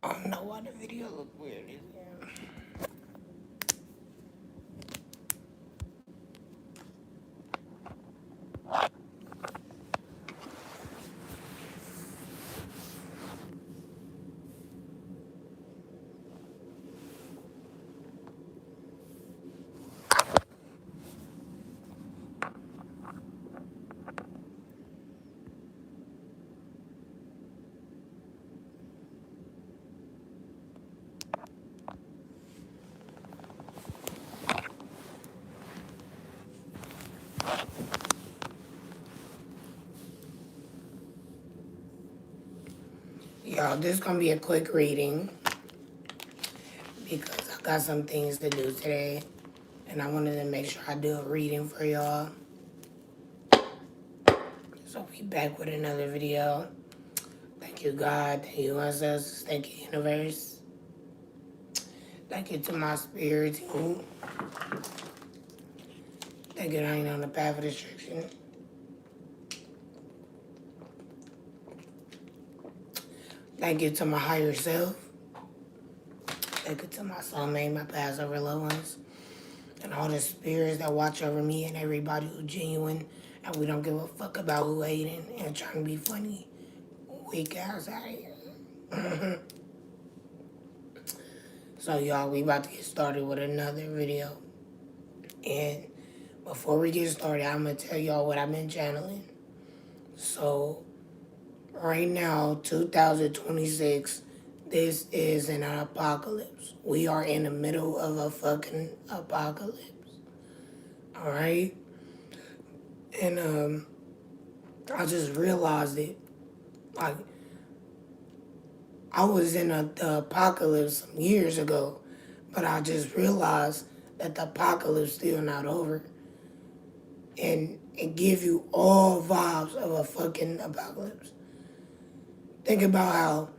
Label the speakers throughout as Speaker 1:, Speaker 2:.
Speaker 1: I don't know why the video look weird. Y'all, this is gonna be a quick reading because I got some things to do today, and I wanted to make sure I do a reading for y'all. So we back with another video. Thank you, God. Thank you, ancestors. Thank you, universe. Thank you to my spirit team. Thank you, I ain't on the path of destruction. Thank you to my higher self. Thank you to my soulmate, my past over loved ones, and all the spirits that watch over me and everybody who genuine, and we don't give a fuck about who hating and trying to be funny. Weak ass out here. So y'all, we about to get started with another video. And before we get started, I'm gonna tell y'all what I've been channeling. So right now, 2026, this is an apocalypse. We are in the middle of a fucking apocalypse. Alright? And I just realized it. Like, I was in the apocalypse some years ago, but I just realized that the apocalypse still not over. And it give you all vibes of a fucking apocalypse. Think about how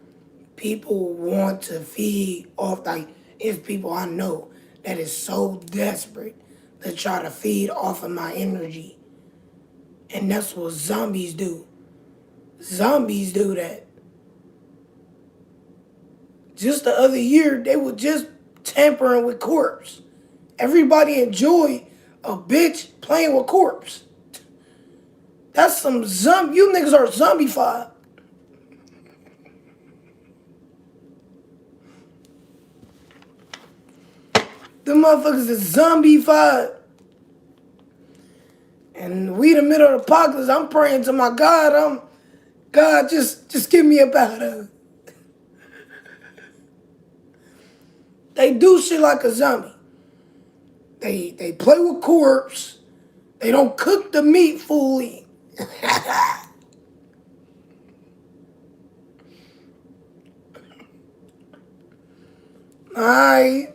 Speaker 1: people want to feed off, like, it's people I know that is so desperate to try to feed off of my energy. And that's what zombies do. Zombies do that. Just the other year, they were just tampering with corpse. Everybody enjoy a bitch playing with corpse. That's some zombie. You niggas are zombified. Them motherfuckers is zombified. And we in the middle of the apocalypse. I'm praying to my God. God, just give me a battle. They do shit like a zombie. They play with corpse. They don't cook the meat fully. Alright.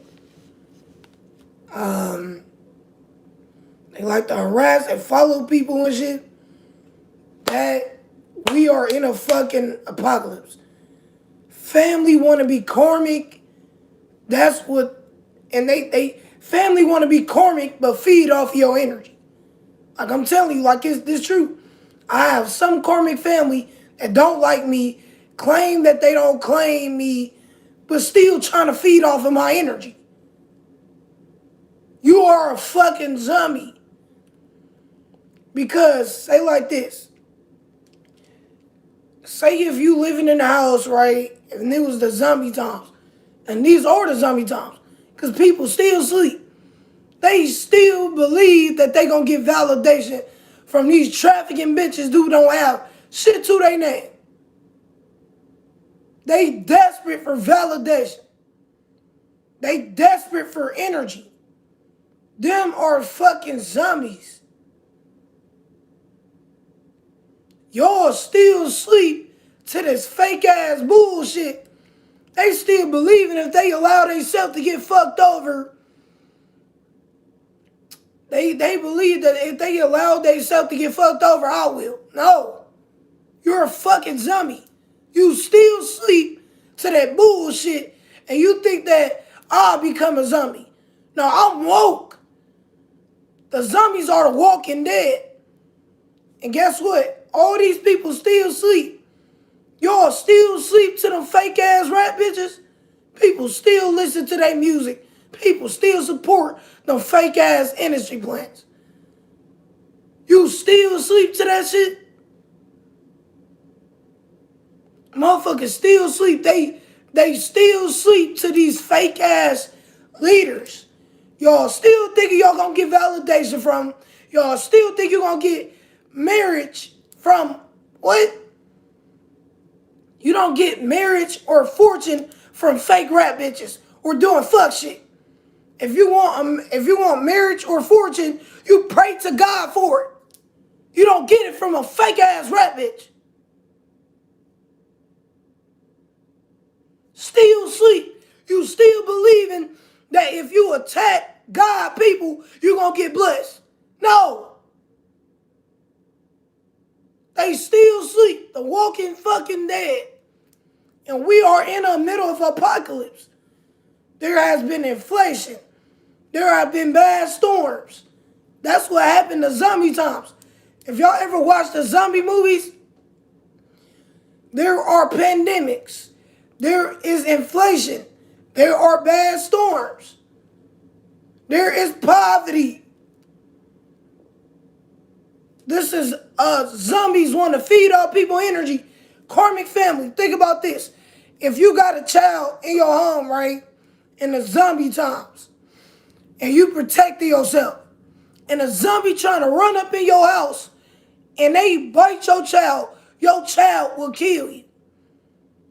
Speaker 1: They like to harass and follow people and shit. That we are in a fucking apocalypse. Family want to be karmic. That's what, and they family want to be karmic, but feed off your energy. Like I'm telling you, like it's true. I have some karmic family that don't like me, claim that they don't claim me, but still trying to feed off of my energy. You are a fucking zombie. Because, say like this. Say if you living in the house, right, and it was the zombie times. And these are the zombie times. Because people still sleep. They still believe that they gonna get validation from these trafficking bitches who don't have shit to their name. They desperate for validation. They desperate for energy. Them are fucking zombies. Y'all still sleep to this fake ass bullshit. They still believing if they allow themselves to get fucked over, they believe that if they allow themselves to get fucked over, I will. No. You're a fucking zombie. You still sleep to that bullshit and you think that I'll become a zombie. No, I'm woke. The zombies are the walking dead. And guess what? All these people still sleep. Y'all still sleep to them fake ass rat bitches. People still listen to their music. People still support them fake ass industry plans. You still sleep to that shit? Motherfuckers still sleep. They still sleep to these fake ass leaders. Y'all still thinking y'all gonna get validation from. Y'all still think you're gonna get marriage from what? You don't get marriage or fortune from fake rap bitches or doing fuck shit. If you want marriage or fortune, you pray to God for it. You don't get it from a fake ass rap bitch. Still sleep. You still believing that if you attack God people, you're going to get blessed. No. They still sleep. The walking fucking dead. And we are in the middle of apocalypse. There has been inflation. There have been bad storms. That's what happened to zombie times. If y'all ever watched the zombie movies, there are pandemics. There is inflation. There are bad storms. There is poverty. This is zombies want to feed off people energy. Karmic family. Think about this. If you got a child in your home, right, in the zombie times, and you protected yourself, and a zombie trying to run up in your house, and they bite your child will kill you.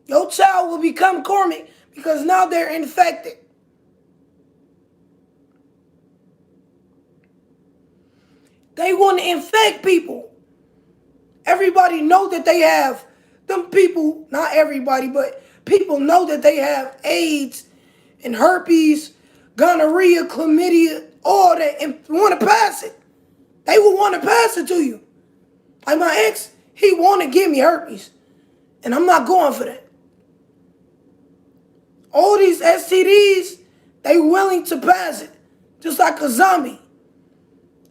Speaker 1: Your child will become karmic because now they're infected. They want to infect people. Everybody know that they have, them people, not everybody, but people know that they have AIDS and herpes, gonorrhea, chlamydia, all that, and want to pass it. They will want to pass it to you. Like my ex, he want to give me herpes, and I'm not going for that. All these STDs, they willing to pass it, just like a zombie.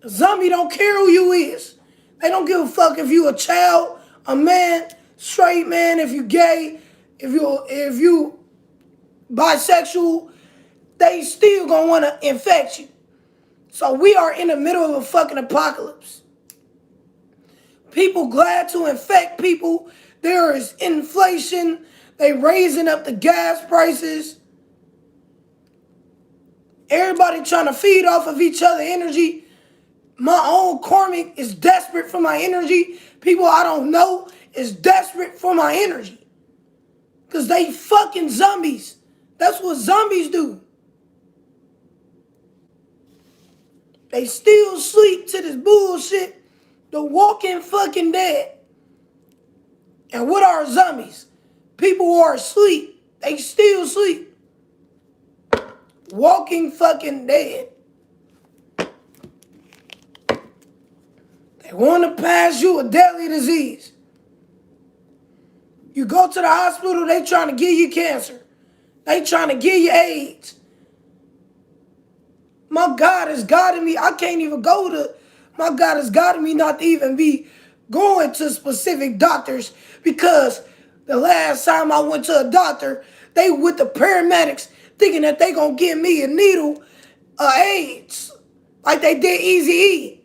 Speaker 1: A zombie don't care who you is. They don't give a fuck if you a child, a man, straight man, if you gay, if you bisexual, they still gonna want to infect you. So we are in the middle of a fucking apocalypse. People glad to infect people. There is inflation. They raising up the gas prices. Everybody trying to feed off of each other energy. My own karmic is desperate for my energy. People I don't know is desperate for my energy. Because they fucking zombies. That's what zombies do. They still sleep to this bullshit. The walking fucking dead. And what are zombies? People who are asleep. They still sleep. Walking fucking dead. They want to pass you a deadly disease. You go to the hospital, they trying to give you cancer. They trying to give you AIDS. My God has guided me. I can't even go to, my God has guided me not to even be going to specific doctors because the last time I went to a doctor, they with the paramedics thinking that they gonna give me a needle of AIDS like they did Eazy-E.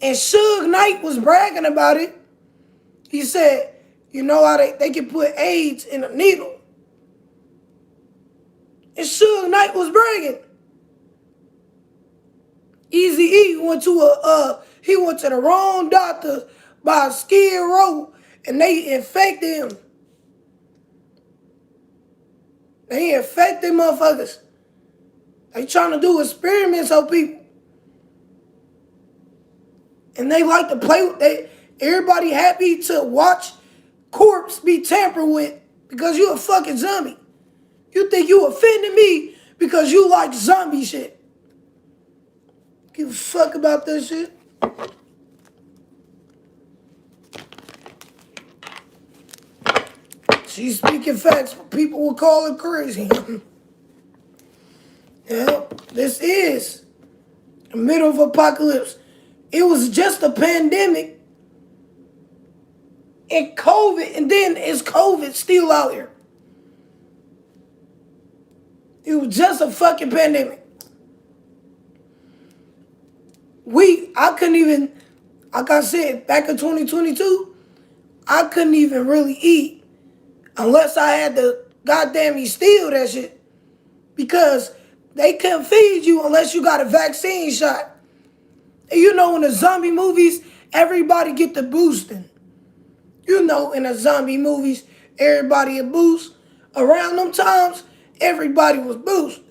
Speaker 1: And Suge Knight was bragging about it. He said, you know how they can put AIDS in a needle. And Suge Knight was bragging. Eazy-E went to the wrong doctor by Skid Row and they infected him. They infected motherfuckers. They trying to do experiments on people. And they like to play with everybody happy to watch corpse be tampered with because you a fucking zombie. You think you offended me because you like zombie shit. Give a fuck about this shit. She's speaking facts, but people will call it crazy. Yeah, this is the middle of apocalypse. It was just a pandemic and COVID, and then is COVID still out here? It was just a fucking pandemic. I couldn't even, like I said, back in 2022, I couldn't even really eat unless I had to goddamn steal that shit. Because they couldn't feed you unless you got a vaccine shot. And you know, in the zombie movies, everybody get the boosting. You know, in the zombie movies, everybody a boost. Around them times, everybody was boosted.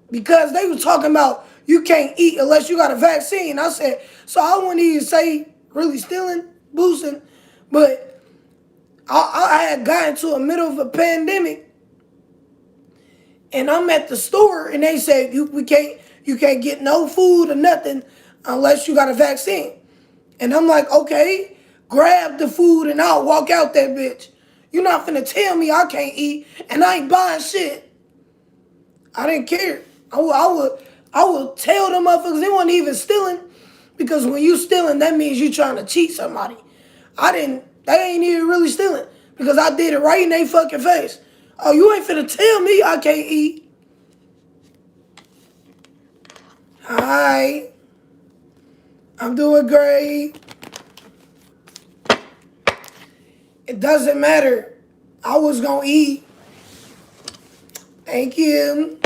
Speaker 1: Because they was talking about you can't eat unless you got a vaccine. I said, so I wouldn't even say really stealing, boosting, but I had gotten to the middle of a pandemic, and I'm at the store, and they said you can't get no food or nothing unless you got a vaccine. And I'm like, okay, grab the food and I'll walk out that bitch. You're not finna tell me I can't eat and I ain't buying shit. I didn't care. I would tell them motherfuckers they wasn't even stealing, because when you stealing, that means you trying to cheat somebody. They ain't even really stealing, because I did it right in their fucking face. Oh, you ain't finna tell me I can't eat. Hi, I'm doing great. It doesn't matter. I was gonna eat. Thank you.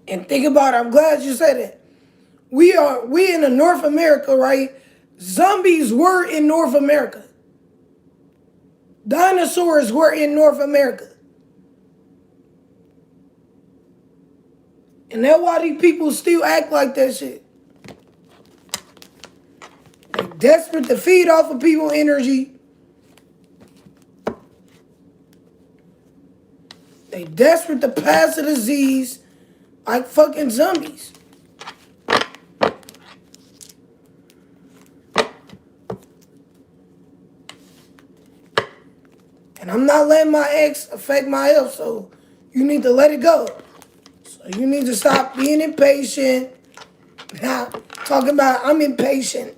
Speaker 1: And think about it, I'm glad you said it. We in the North America, right? Zombies were in North America. Dinosaurs were in North America. And that's why these people still act like that shit. They desperate to feed off of people's energy. They desperate to pass a disease like fucking zombies. And I'm not letting my ex affect my health, so you need to let it go. So you need to stop being impatient. Now, talking about I'm impatient.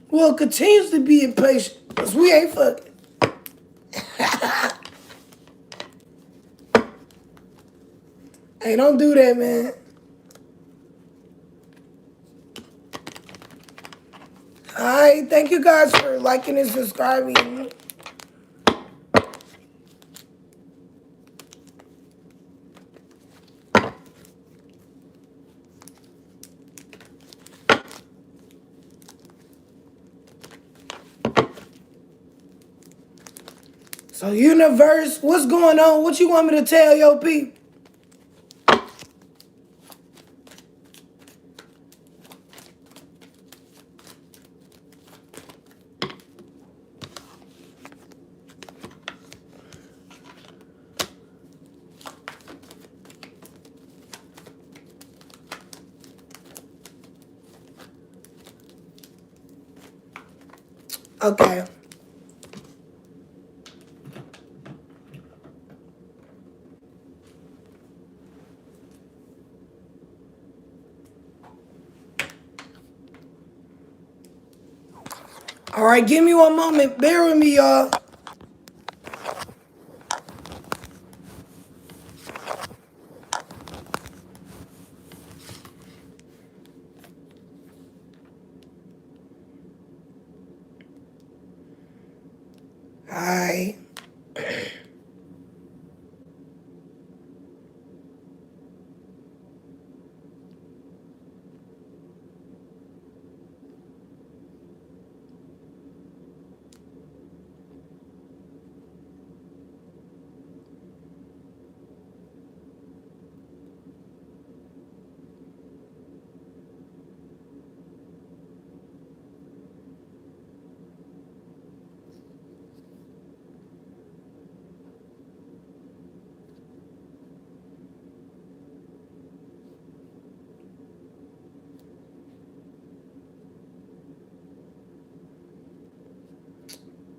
Speaker 1: Well, continues to be impatient, because we ain't fucking. Hey, don't do that, man. Alright, thank you guys for liking and subscribing. So, universe, what's going on? What you want me to tell your people? Okay. All right, give me one moment. Bear with me, y'all. All right.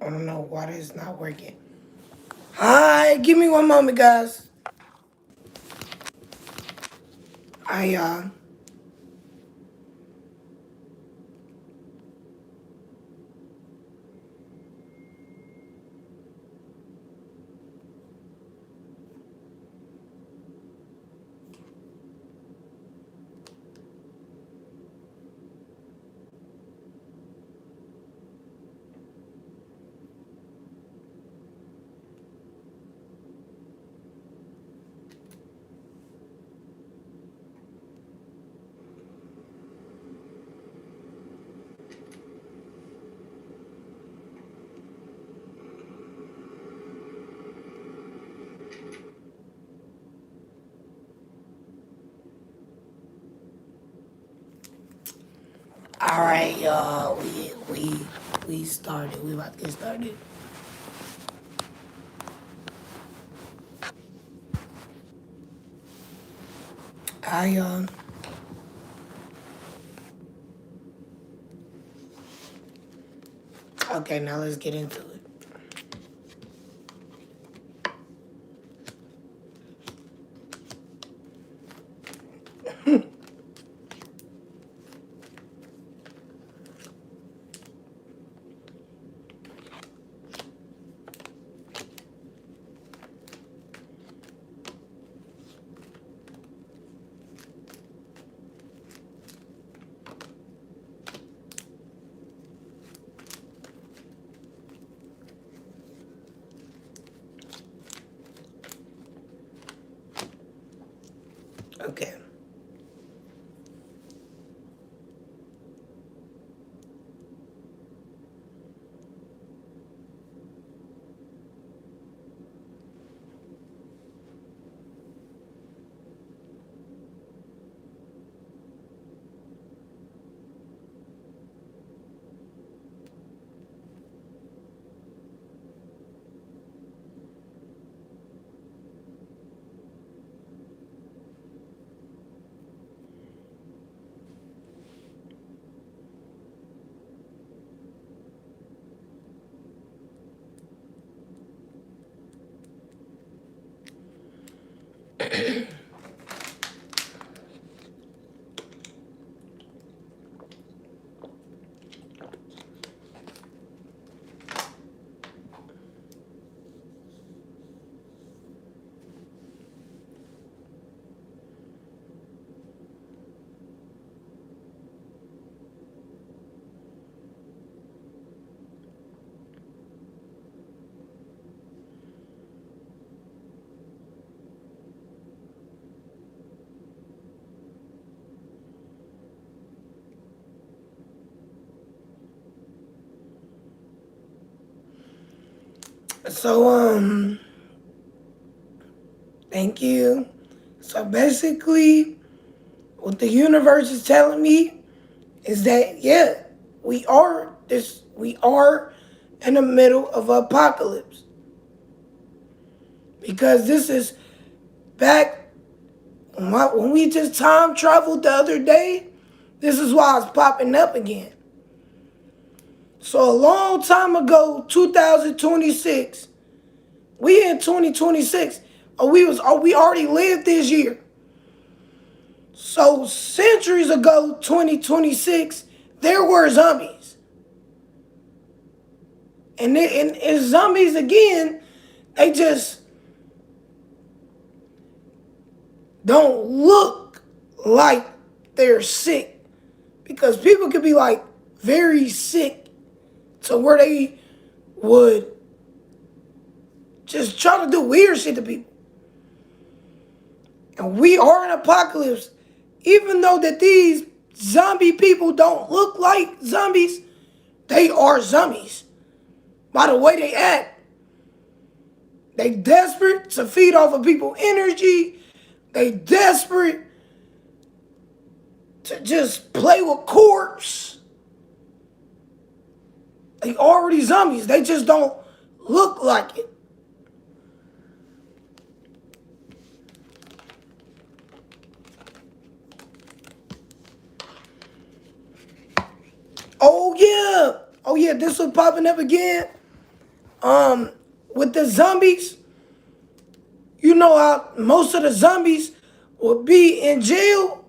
Speaker 1: I don't know why this is not working. Hi, give me one moment, guys. I all right, y'all. We started. We about to get started. I Okay, now let's get into it. Okay. So thank you. So basically, what the universe is telling me is that yeah, we are in the middle of an apocalypse because this is back when we just time traveled the other day. This is why it's popping up again. So a long time ago, 2026, we in 2026. We already lived this year. So centuries ago, 2026, there were zombies. And zombies again, they just don't look like they're sick. Because people could be like very sick to where they would just try to do weird shit to people. And we are in apocalypse. Even though that these zombie people don't look like zombies, they are zombies. By the way they act. They desperate to feed off of people's energy. They desperate to just play with corpse. They already zombies. They just don't look like it. Oh yeah. Oh yeah, this was popping up again. With the zombies, you know how most of the zombies will be in jail.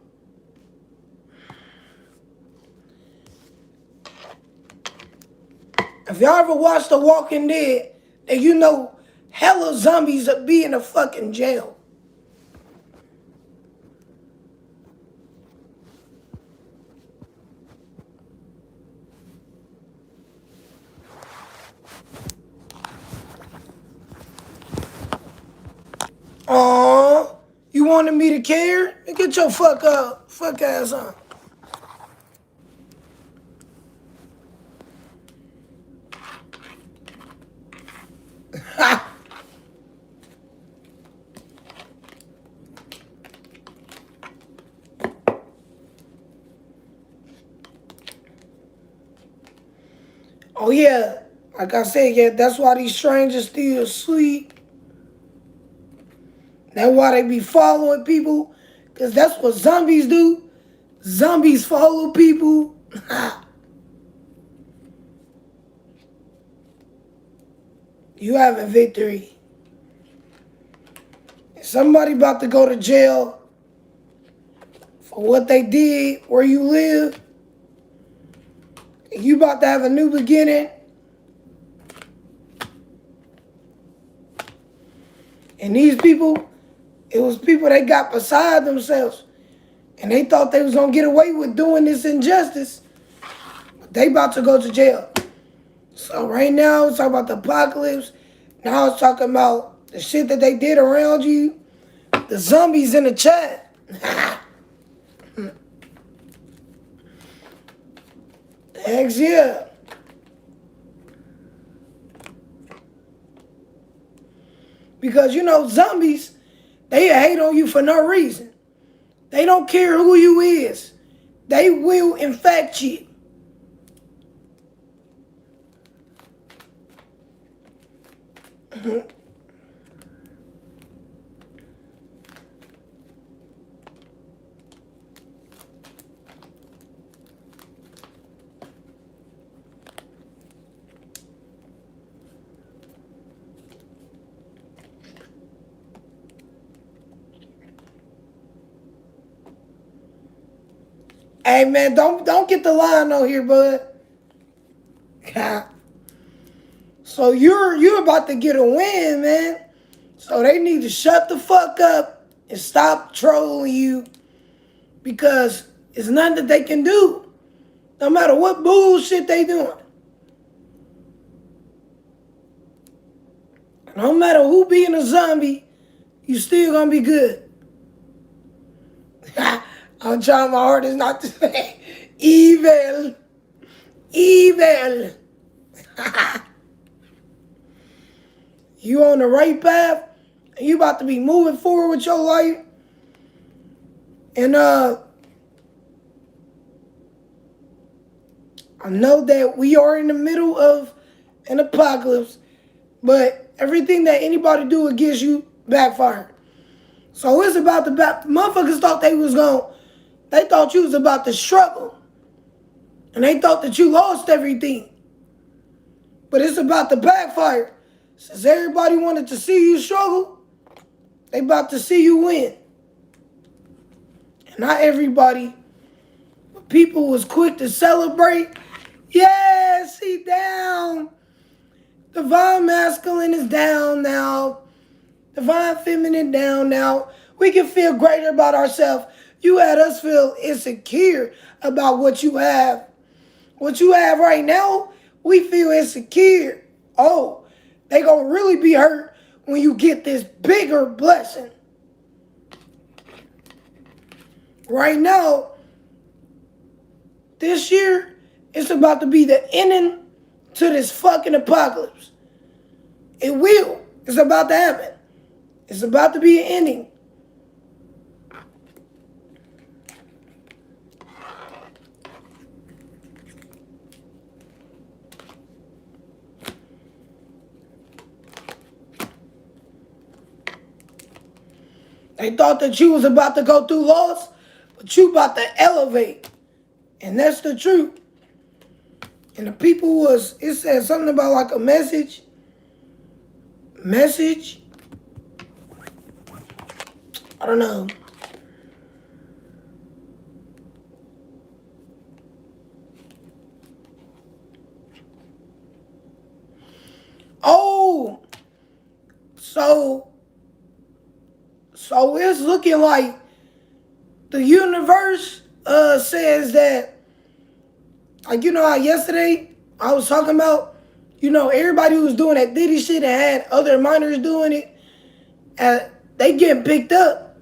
Speaker 1: If y'all ever watched The Walking Dead, then you know hella zombies that be in a fucking jail. Aww, you wanted me to care? Get your fuck ass on. Oh yeah, like I said, yeah, that's why these strangers still asleep. That's why they be following people, cause that's what zombies do. Zombies follow people. You have a victory. Somebody about to go to jail for what they did where you live. You about to have a new beginning. And these people, it was people that got beside themselves. And they thought they was going to get away with doing this injustice. But they about to go to jail. So right now, it's talking about the apocalypse. Now it's talking about the shit that they did around you. The zombies in the chat. Heck yeah. Because, you know, zombies, they hate on you for no reason. They don't care who you is. They will infect you. Hey man, don't get the line on here, bud. So you're about to get a win, man. So they need to shut the fuck up and stop trolling you because it's nothing that they can do. No matter what bullshit they doing. No matter who being a zombie, you still gonna be good. I'm trying my hardest not to say evil. Evil. You on the right path, and you about to be moving forward with your life. And I know that we are in the middle of an apocalypse, but everything that anybody do against you backfire. So it's about the motherfuckers thought they thought you was about to struggle. And they thought that you lost everything. But it's about to backfire. Since everybody wanted to see you struggle, they about to see you win. And not everybody, but people was quick to celebrate. Yes, he down. Divine masculine is down now. Divine feminine down now. We can feel greater about ourselves. You had us feel insecure about what you have. What you have right now, we feel insecure. Oh, they gonna really be hurt when you get this bigger blessing. Right now, this year, it's about to be the ending to this fucking apocalypse. It will. It's about to happen. It's about to be an ending. They thought that you was about to go through loss, but you about to elevate. And that's the truth. And the people it said something about like a message. message. I don't know. Oh, so it's looking like the universe says that, like, you know how yesterday I was talking about, everybody who was doing that Diddy shit and had other minors doing it, and they getting picked up.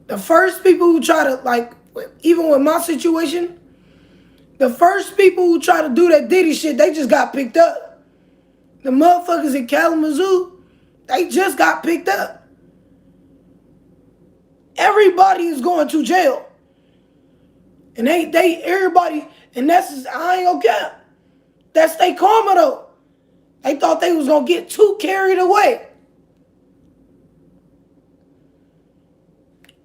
Speaker 1: The first people who try to, like, even with my situation, the first people who try to do that Diddy shit, they just got picked up. The motherfuckers in Kalamazoo, they just got picked up. Everybody is going to jail. And everybody, and I ain't gonna cap. That's they karma though. They thought they was gonna get too carried away.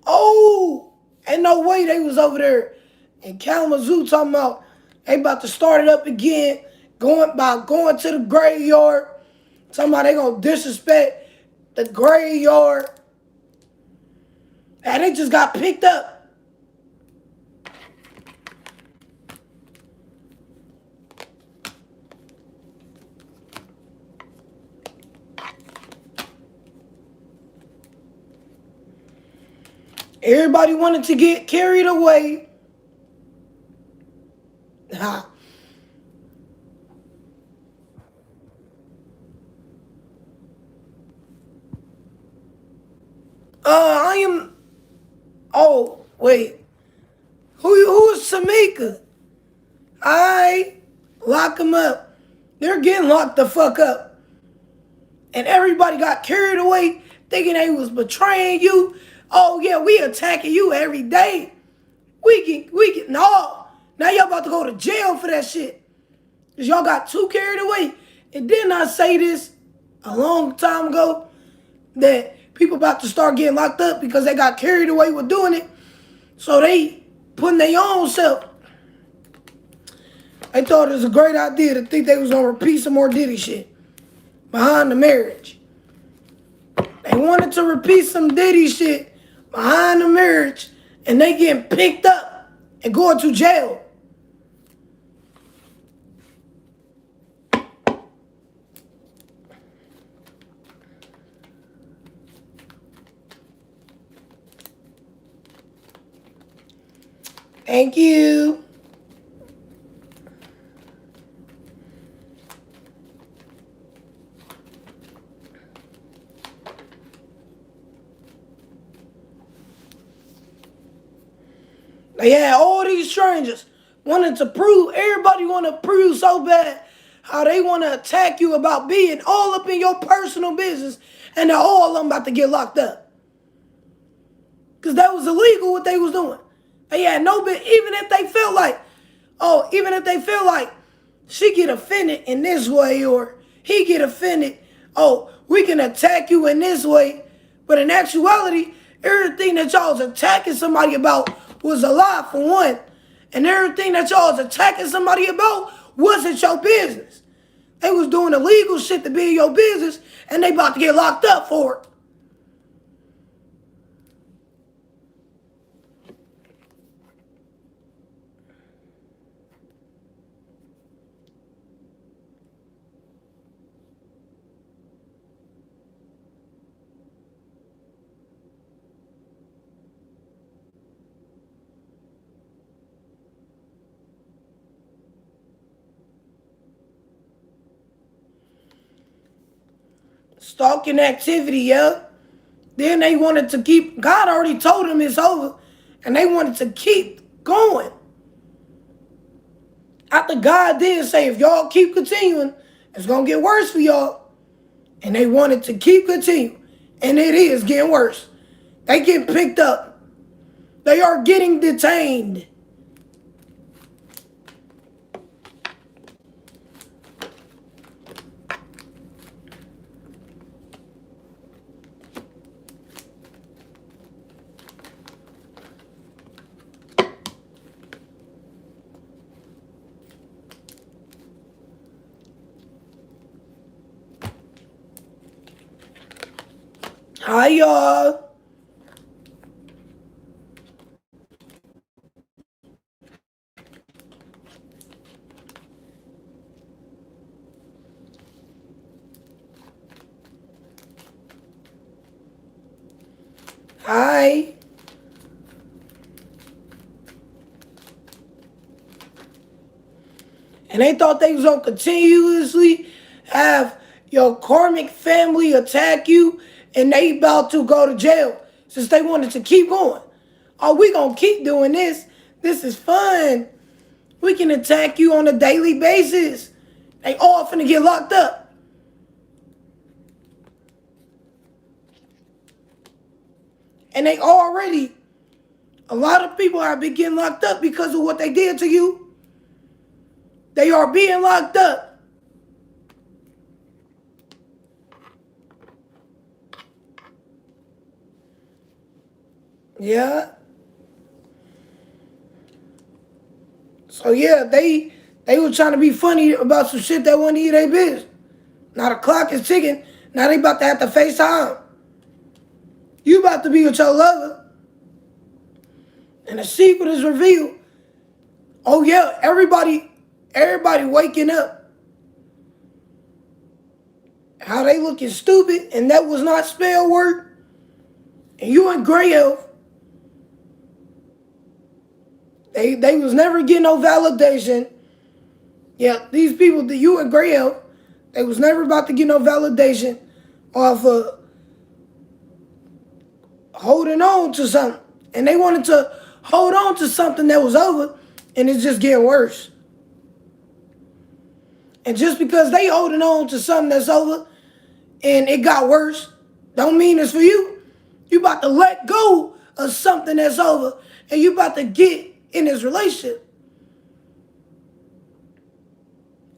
Speaker 1: Oh, ain't no way they was over there in Kalamazoo talking about they about to start it up again, going to the graveyard, talking about they gonna disrespect the graveyard. And they just got picked up. Everybody wanted to get carried away. I am. Oh, wait. Who is Samika? I lock them up. They're getting locked the fuck up. And everybody got carried away thinking they was betraying you. Oh yeah, we attacking you every day. No. Now y'all about to go to jail for that shit. Because y'all got too carried away. And didn't I say this a long time ago? That people about to start getting locked up because they got carried away with doing it. So they putting their own self. They thought it was a great idea to think they was going to repeat some more Diddy shit behind the marriage. They wanted to repeat some Diddy shit behind the marriage, and they getting picked up and going to jail. Thank you. They had all these strangers wanting to prove, everybody want to prove so bad how they want to attack you about being all up in your personal business, and they're all of them about to get locked up. Because that was illegal what they was doing. They had no bit, even if they felt like she get offended in this way or he get offended, we can attack you in this way. But in actuality, everything that y'all was attacking somebody about was a lie for one. And everything that y'all was attacking somebody about wasn't your business. They was doing illegal shit to be in your business, and they about to get locked up for it. Stalking activity, yeah. Then they wanted to keep, God already told them it's over, and they wanted to keep going. After God did say, if y'all keep continuing, it's going to get worse for y'all. And they wanted to keep continuing. And it is getting worse. They get picked up. They are getting detained. Hi, y'all. Hi. And they thought they was gonna continuously have your karmic family attack you, and they about to go to jail since they wanted to keep going. Oh, we gonna keep doing this. This is fun. We can attack you on a daily basis. They all finna get locked up. And they already, a lot of people have been getting locked up because of what they did to you. They are being locked up. Yeah. So yeah, they were trying to be funny about some shit that wasn't even their business. Now the clock is ticking. Now they about to have to face time. You about to be with your lover, and the secret is revealed. Oh yeah, everybody waking up. How they looking stupid, and that was not spell work. And you in gray health. They was never getting no validation. Yeah, these people that you in gray health, they was never about to get no validation off of holding on to something. And they wanted to hold on to something that was over, and it's just getting worse. And just because they holding on to something that's over and it got worse, don't mean it's for you. You about to let go of something that's over, and you about to get in this relationship.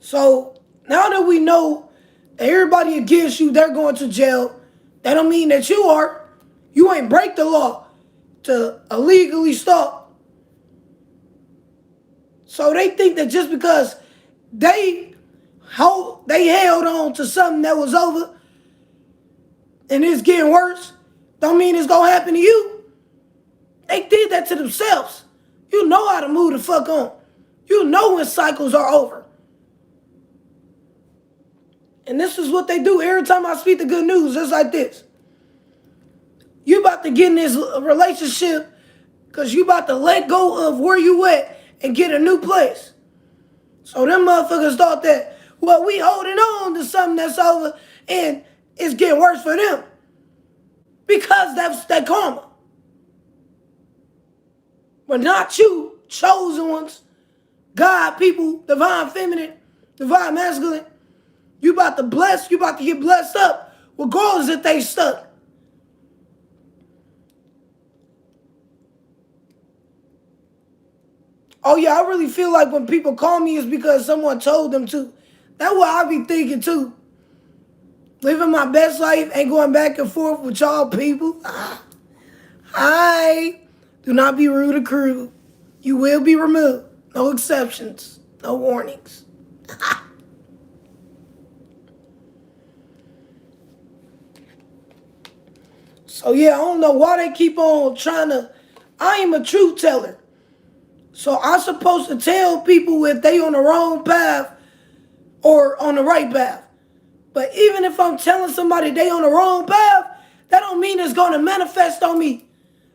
Speaker 1: So now that we know that everybody against you, they're going to jail, that don't mean that you are. You ain't break the law to illegally stalk. So they think that just because they held on to something that was over and it's getting worse, don't mean it's gonna happen to you. They did that to themselves. You know how to move the fuck on. You know when cycles are over. And this is what they do. Every time I speak the good news, it's like this. You about to get in this relationship because you about to let go of where you at and get a new place. So them motherfuckers thought that, well, we holding on to something that's over and it's getting worse for them. Because that's that karma. But not you, chosen ones, God, people, divine feminine, divine masculine. You about to bless, you about to get blessed up, regardless if they stuck. Oh yeah, I really feel like when people call me, it's because someone told them to. That's what I be thinking too. Living my best life, ain't going back and forth with y'all people. Hi. Do not be rude or crude. You will be removed. No exceptions. No warnings. So yeah, I don't know why they keep on trying to. I am a truth teller. So I'm supposed to tell people if they on the wrong path or on the right path. But even if I'm telling somebody they on the wrong path, that don't mean it's gonna manifest on me.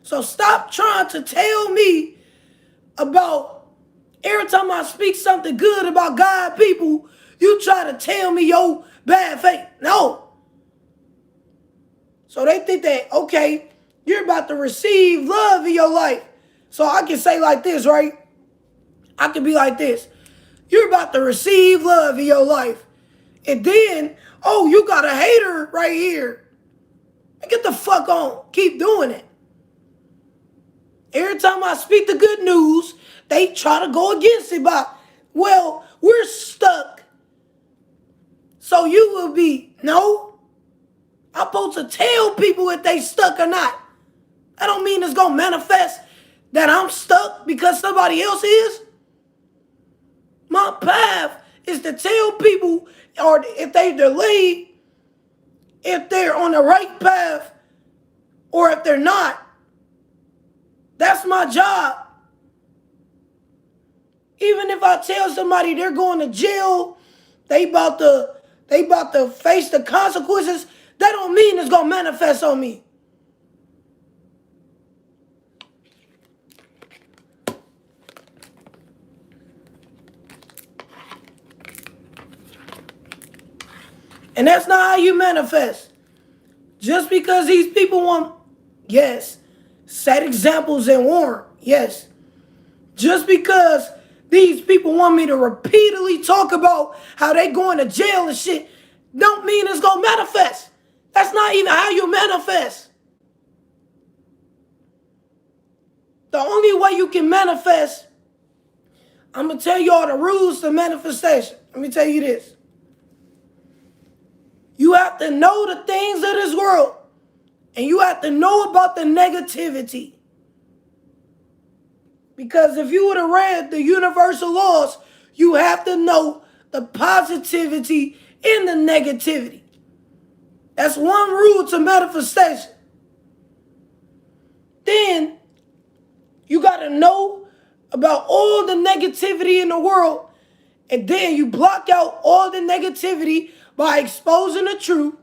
Speaker 1: So stop trying to tell me about every time I speak something good about God people, you try to tell me your bad faith. No. So they think that, okay, you're about to receive love in your life. So I can say like this, right? I can be like this. You're about to receive love in your life. And then, oh, you got a hater right here. Get the fuck on. Keep doing it. Every time I speak the good news, they try to go against it by, well, we're stuck. So you will be, no. I'm supposed to tell people if they stuck or not. That don't mean it's going to manifest that I'm stuck because somebody else is. My path is to tell people, or if they delay, if they're on the right path, Or if they're not, that's my job. Even if I tell somebody they're going to jail, they about to face the consequences, that don't mean it's gonna manifest on me. And that's not how you manifest. Just because these people want, yes, set examples and warn, yes. Just because these people want me to repeatedly talk about how they going to jail and shit, don't mean it's going to manifest. That's not even how you manifest. The only way you can manifest, I'm going to tell you all the rules to manifestation. Let me tell you this. You have to know the things of this world, and you have to know about the negativity. Because if you would have read the universal laws, you have to know the positivity and the negativity. That's one rule to manifestation. Then you got to know about all the negativity in the world, and then you block out all the negativity by exposing the truth,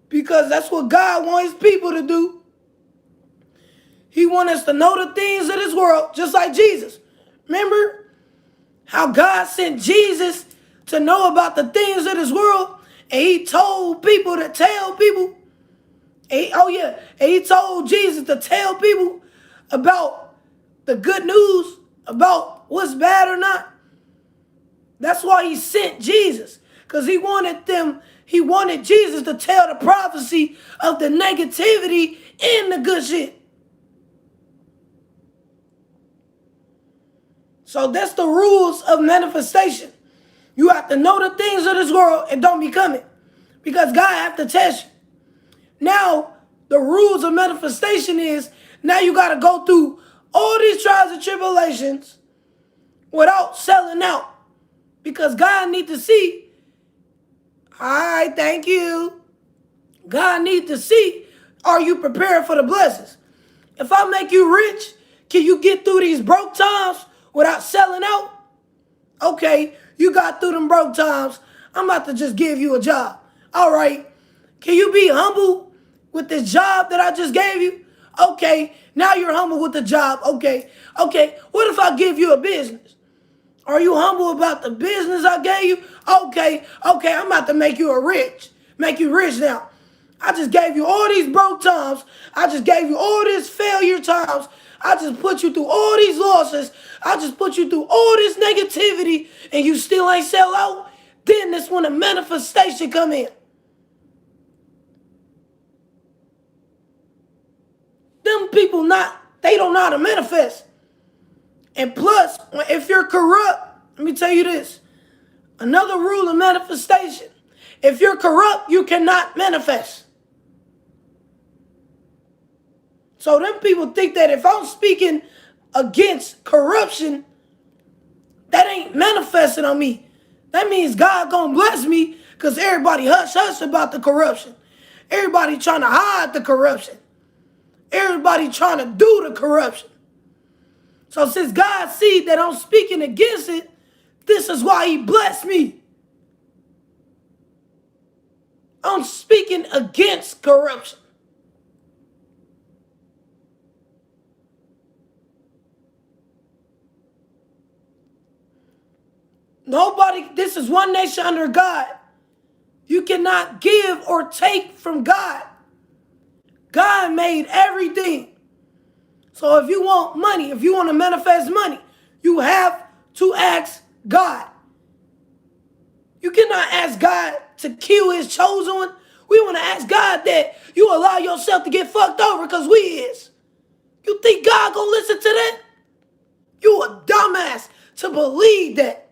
Speaker 1: because that's what God wants his people to do. He wants us to know the things of this world, just like Jesus. Remember how God sent Jesus to know about the things of this world, and he told people to tell people. And he told Jesus to tell people about the good news, about what's bad or not. That's why he sent Jesus, because he wanted Jesus to tell the prophecy of the negativity and the good shit. So that's the rules of manifestation. You have to know the things of this world and don't become it, because God have to test you. Now, the rules of manifestation is, now you got to go through all these trials and tribulations without selling out. Because God needs to see, all right, thank you. God needs to see, are you prepared for the blessings? If I make you rich, can you get through these broke times without selling out? Okay, you got through them broke times. I'm about to just give you a job. All right, can you be humble with this job that I just gave you? Okay, now you're humble with the job. Okay, what if I give you a business? Are you humble about the business I gave you? Okay, I'm about to make you rich now. I just gave you all these broke times. I just gave you all these failure times. I just put you through all these losses. I just put you through all this negativity, and you still ain't sell out? Then that's when the manifestation come in. Them people they don't know how to manifest. And plus, if you're corrupt, let me tell you this. Another rule of manifestation. If you're corrupt, you cannot manifest. So them people think that if I'm speaking against corruption, that ain't manifesting on me. That means God gonna bless me, because everybody hush about the corruption. Everybody trying to hide the corruption. Everybody trying to do the corruption. So since God sees that I'm speaking against it, this is why he blessed me. I'm speaking against corruption. This is one nation under God. You cannot give or take from God. God made everything. So if you want money, if you want to manifest money, you have to ask God. You cannot ask God to kill his chosen one. We want to ask God that you allow yourself to get fucked over because we is. You think God gonna listen to that? You a dumbass to believe that.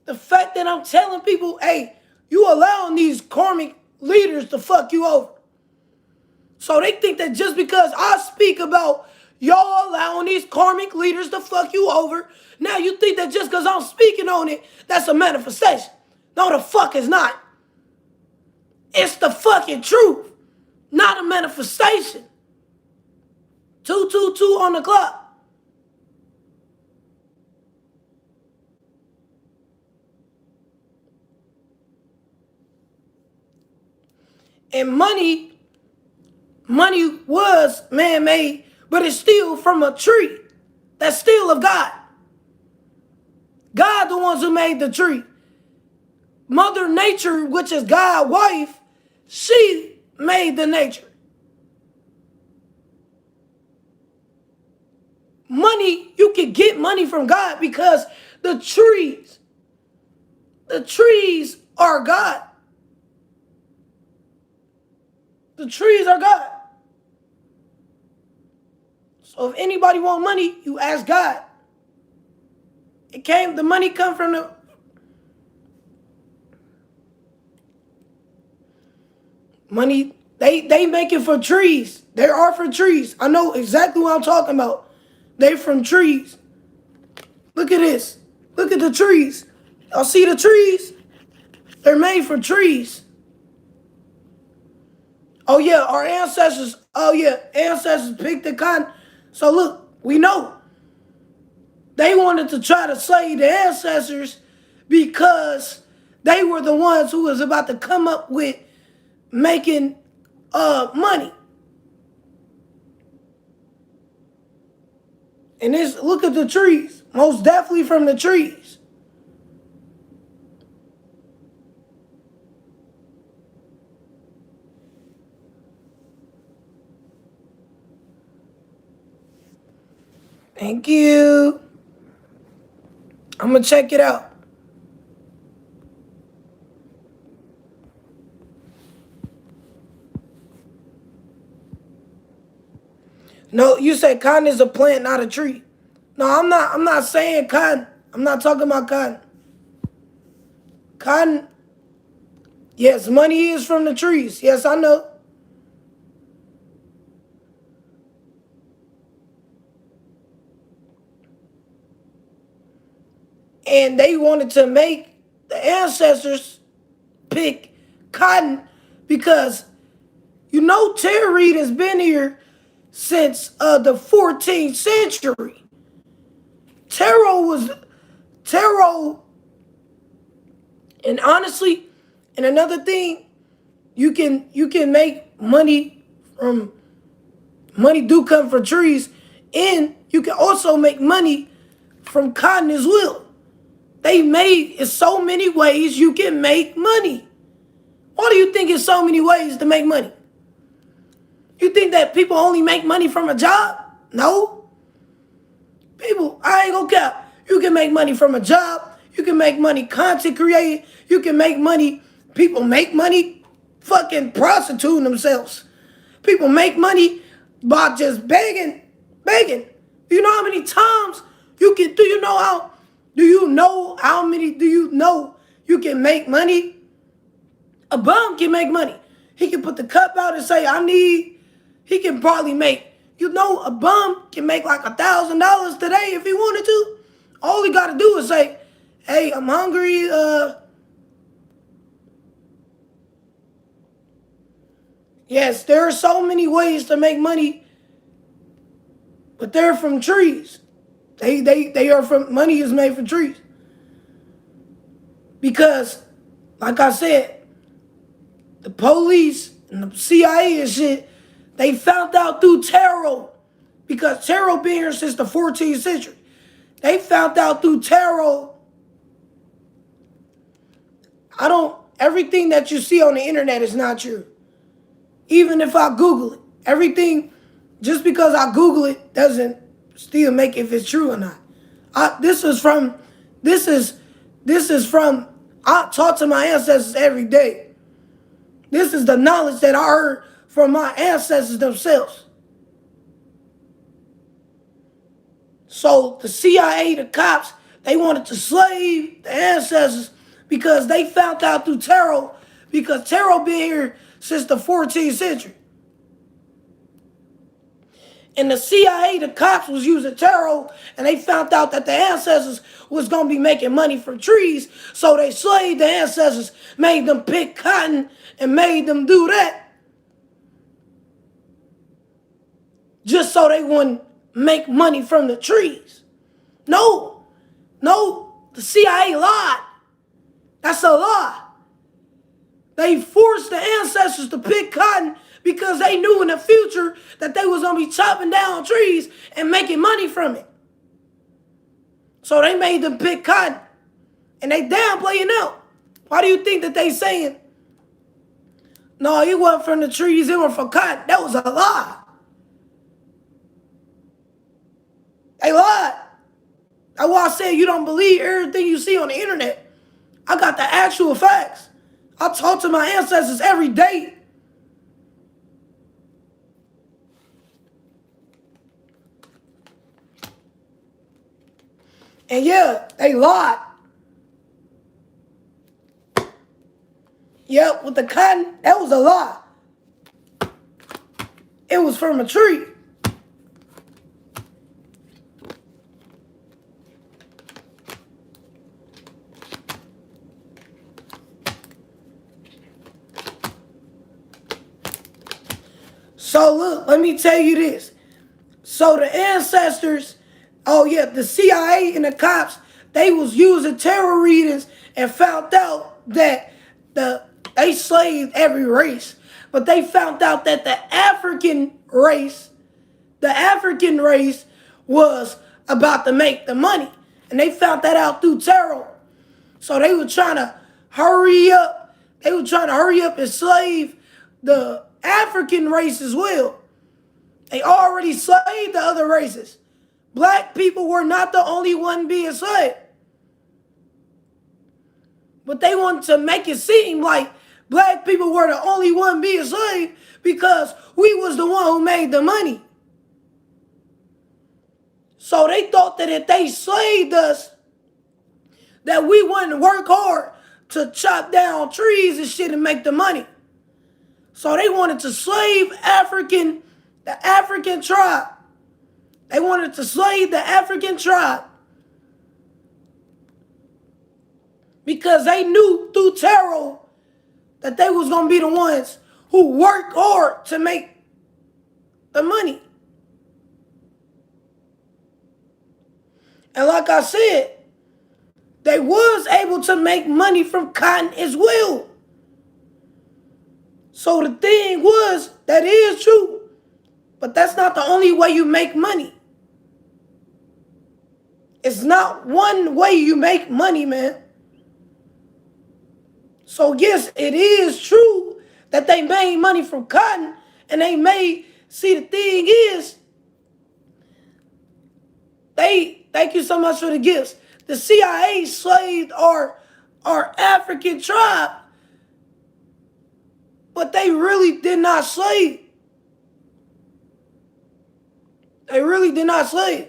Speaker 1: The fact that I'm telling people, hey, you allowing these karmic leaders to fuck you over. So they think that just because I speak about y'all allowing these karmic leaders to fuck you over, now you think that just because I'm speaking on it, that's a manifestation. No, the fuck it's not. It's the fucking truth, not a manifestation. 222 on the clock. And money was man-made, but it's still from a tree. That's still of God. God the ones who made the tree. Mother Nature, which is God's wife, she made the nature. Money, you can get money from God because the trees are God. The trees are God. So if anybody want money, you ask God. The money come from the money, they make it for trees. They are for trees. I know exactly what I'm talking about. They from trees. Look at this. Look at the trees. Y'all see the trees? They're made for trees. Oh yeah, our ancestors. Oh yeah, ancestors picked the cotton. So look, we know they wanted to try to slay the ancestors because they were the ones who was about to come up with making money. And this, look at the trees. Most definitely from the trees. Thank you. I'm gonna check it out. No, you said cotton is a plant, not a tree. No, I'm not saying cotton. I'm not talking about cotton. Cotton, yes, money is from the trees. Yes, I know. And they wanted to make the ancestors pick cotton because Tara Reid has been here since the 14th century. Tarot, and honestly, and another thing, you can make money from money do come from trees, and you can also make money from cotton as well. They made in so many ways you can make money. Why do you think it's so many ways to make money? You think that people only make money from a job? No. People, I ain't gonna cap. You can make money from a job. You can make money content creating. You can make money. People make money fucking prostituting themselves. People make money by just begging. Begging. You know how many times you can, do you know how many, do you know you can make money? A bum can make money. He can put the cup out and say, he can probably make, a bum can make like $1,000 today if he wanted to. All he got to do is say, hey, I'm hungry. Yes, there are so many ways to make money, but they're from trees. They are from, money is made from trees. Because, like I said, the police and the CIA and shit, they found out through tarot. Because tarot been here since the 14th century. They found out through tarot. Everything that you see on the internet is not true. Even if I Google it. Everything, just because I Google it doesn't still make if it's true or not. This is from, I talk to my ancestors every day. This is the knowledge that I heard from my ancestors themselves. So the CIA, the cops, they wanted to slave the ancestors because they found out through tarot, because tarot been here since the 14th century. And the CIA, the cops was using tarot, and they found out that the ancestors was going to be making money from trees. So they slaved the ancestors, made them pick cotton, and made them do that just so they wouldn't make money from the trees. No, the CIA lied. That's a lie. They forced the ancestors to pick cotton because they knew in the future that they was going to be chopping down trees and making money from it. So they made them pick cotton. And they downplaying out. Why do you think that they saying, no, it wasn't from the trees, it was from cotton? That was a lie. They lied. That's why I said you don't believe everything you see on the internet. I got the actual facts. I talk to my ancestors every day. And yeah, they lied. Yep, with the cotton, that was a lie. It was from a tree. So look, let me tell you this. So the ancestors, oh yeah, the CIA and the cops, they was using tarot readings and found out that they slaved every race. But they found out that the African race was about to make the money. And they found that out through tarot. So they were trying to hurry up. They were trying to hurry up and slave the African race as well. They already slaved the other races. Black people were not the only one being slaved. But they wanted to make it seem like black people were the only one being slaved because we was the one who made the money. So they thought that if they slaved us, that we wouldn't work hard to chop down trees and shit and make the money. So they wanted to slave the African tribe. They wanted to slave the African tribe because they knew through tarot that they was going to be the ones who worked hard to make the money. And like I said, they was able to make money from cotton as well. So the thing was, that is true, but that's not the only way you make money. It's not one way you make money, man. So yes, it is true that they made money from cotton, and see, the thing is, thank you so much for the gifts. The CIA slaved our African tribe, but they really did not slave. They really did not slave.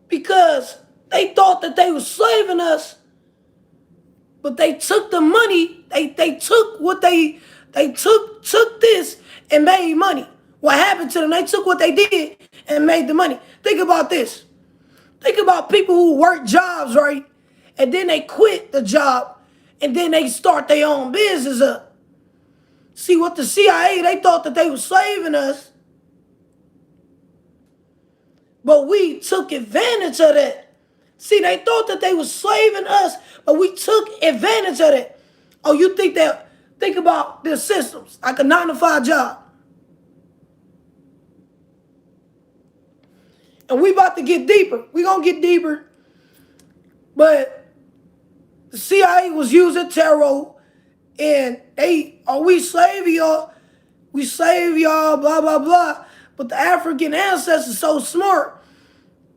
Speaker 1: Because they thought that they were slaving us, but they took the money, they took this and made money. What happened to them? They took what they did and made the money. Think about this. Think about people who work jobs, right? And then they quit the job and then they start their own business up. See, what the CIA, they thought that they were slaving us, but we took advantage of that. See, they thought that they were slaving us, but we took advantage of it. Oh, you think about the systems, like a 9-to-5 job. And we about to get deeper. We gonna get deeper. But the CIA was using tarot, and we slave y'all, blah, blah, blah. But the African ancestors so smart.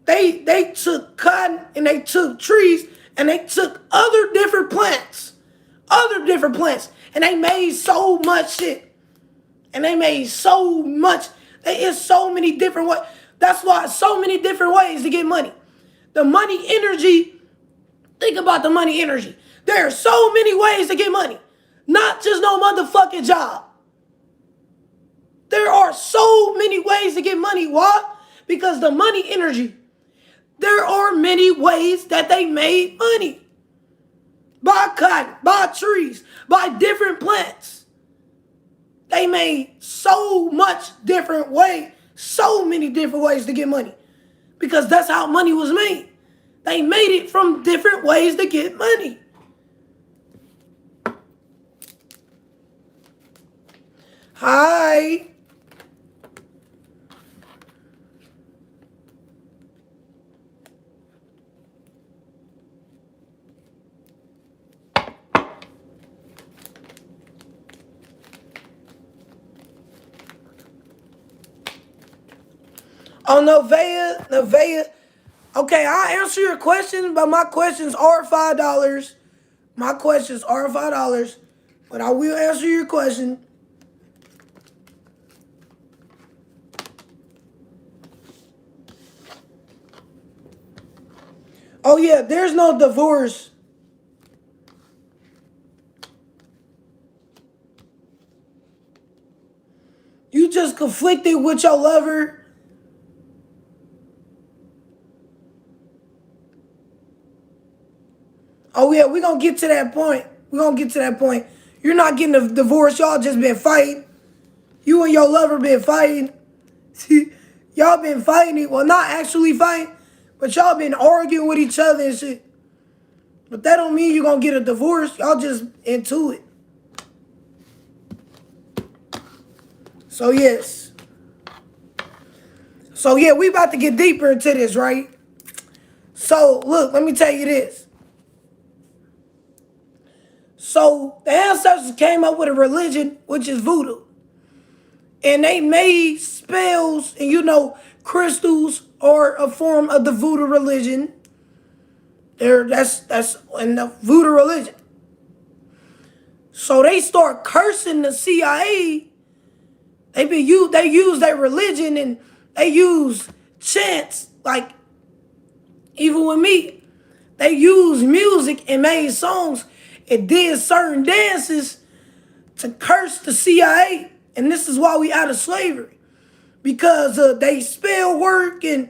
Speaker 1: They took cotton and they took trees and they took other different plants. And they made so much shit. And they made so much. There is so many different ways. That's why so many different ways to get money. The money energy, think about the money energy. There are so many ways to get money. Not just no motherfucking job. There are so many ways to get money. Why? Because the money energy. There are many ways that they made money. By cotton, by trees, by different plants. They made so much different way, so many different ways to get money. Because that's how money was made. They made it from different ways to get money. Hi. Oh, Nevaeh. Okay, I'll answer your question, but my questions are $5. My questions are $5, but I will answer your question. Oh yeah, there's no divorce. You just conflicted with your lover. Oh yeah, we're gonna get to that point. We're gonna get to that point. You're not getting a divorce. Y'all just been fighting. You and your lover been fighting. Y'all been fighting. Well, not actually fighting, but y'all been arguing with each other and shit. But that don't mean you're gonna get a divorce. Y'all just into it. So yes. So yeah, we about to get deeper into this, right? So look, let me tell you this. So the ancestors came up with a religion, which is voodoo. And they made spells and crystals are a form of the voodoo religion. That's in the voodoo religion. So they start cursing the CIA. They use their religion and they use chants, like even with me. They used music and made songs and did certain dances to curse the CIA. And this is why we out of slavery. Because they spell work and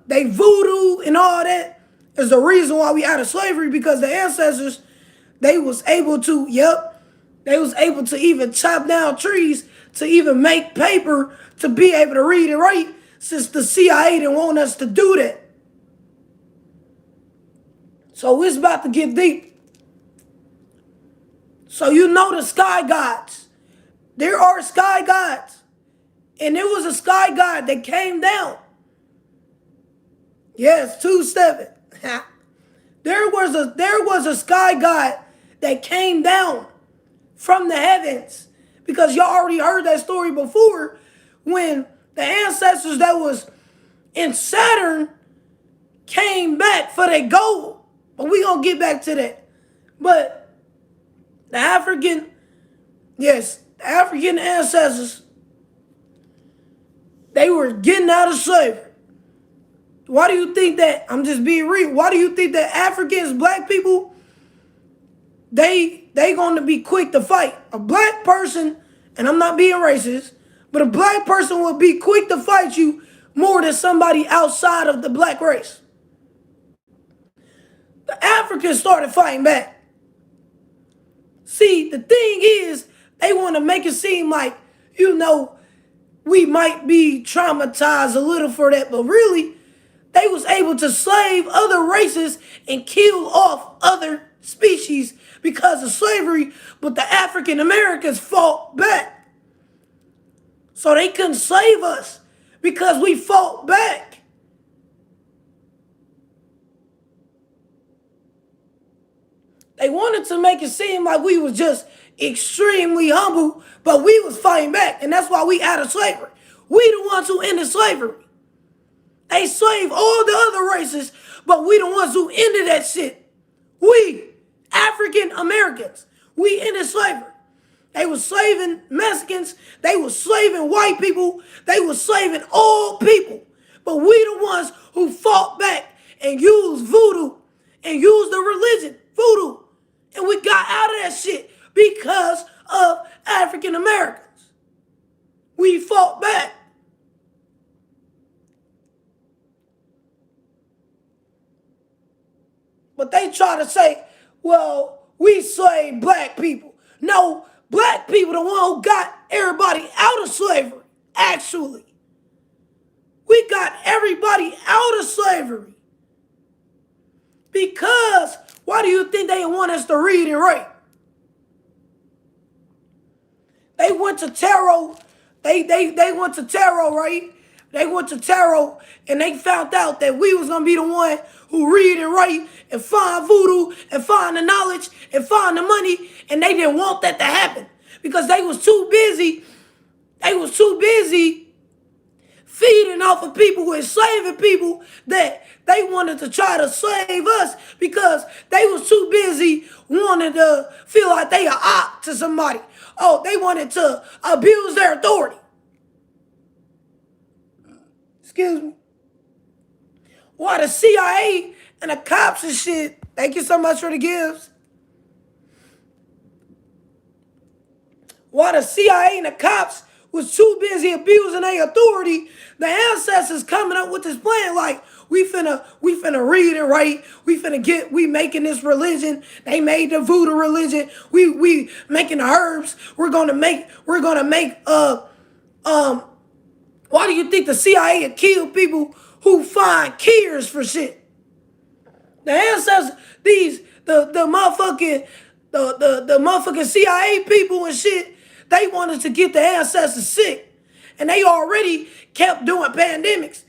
Speaker 1: they voodoo and all that is the reason why we out of slavery, because the ancestors, they was able to even chop down trees to even make paper to be able to read and write, since the CIA didn't want us to do that. So it's about to get deep. So the sky gods. There are sky gods. And there was a sky god that came down. Yes, 2-7. There was a sky god that came down from the heavens. Because y'all already heard that story before, when the ancestors that was in Saturn came back for their gold. But we gonna get back to that. But the African ancestors, they were getting out of slavery. Why do you think that? I'm just being real. Why do you think that Africans, black people, they gonna be quick to fight? A black person, and I'm not being racist, but a black person will be quick to fight you more than somebody outside of the black race. The Africans started fighting back. See, the thing is, they want to make it seem like, we might be traumatized a little for that, but really, they was able to slave other races and kill off other species because of slavery, but the African Americans fought back. So they couldn't slave us because we fought back. They wanted to make it seem like we was just extremely humble, but we was fighting back, and that's why we out of slavery. We the ones who ended slavery. They slaved all the other races, but we the ones who ended that shit. We, African Americans, we ended slavery. They were slaving Mexicans. They were slaving white people. They were slaving all people. But we the ones who fought back and used voodoo and used the religion, voodoo. And we got out of that shit because of African Americans. We fought back. But they try to say, well, we slaved black people. No, black people the one who got everybody out of slavery, actually. We got everybody out of slavery. Because why do you think they want us to read and write? They went to tarot. They went to tarot, right? They went to tarot and they found out that we was gonna be the one who read and write and find voodoo and find the knowledge and find the money, and they didn't want that to happen because they was too busy. They was too busy feeding off of people, enslaving people, that they wanted to try to slave us because they was too busy wanting to feel like they are op to somebody. Oh, they wanted to abuse their authority. Excuse me. Why the CIA and the cops and shit, thank you so much for the gifts. While the CIA and the cops was too busy abusing their authority, the ancestors coming up with this plan like, we finna read and write, we making this religion. They made the voodoo religion. We making the herbs. We're gonna make why do you think the CIA had killed people who find cures for shit? The ancestors, the motherfucking CIA people and shit, they wanted to get the ancestors sick. And they already kept doing pandemics.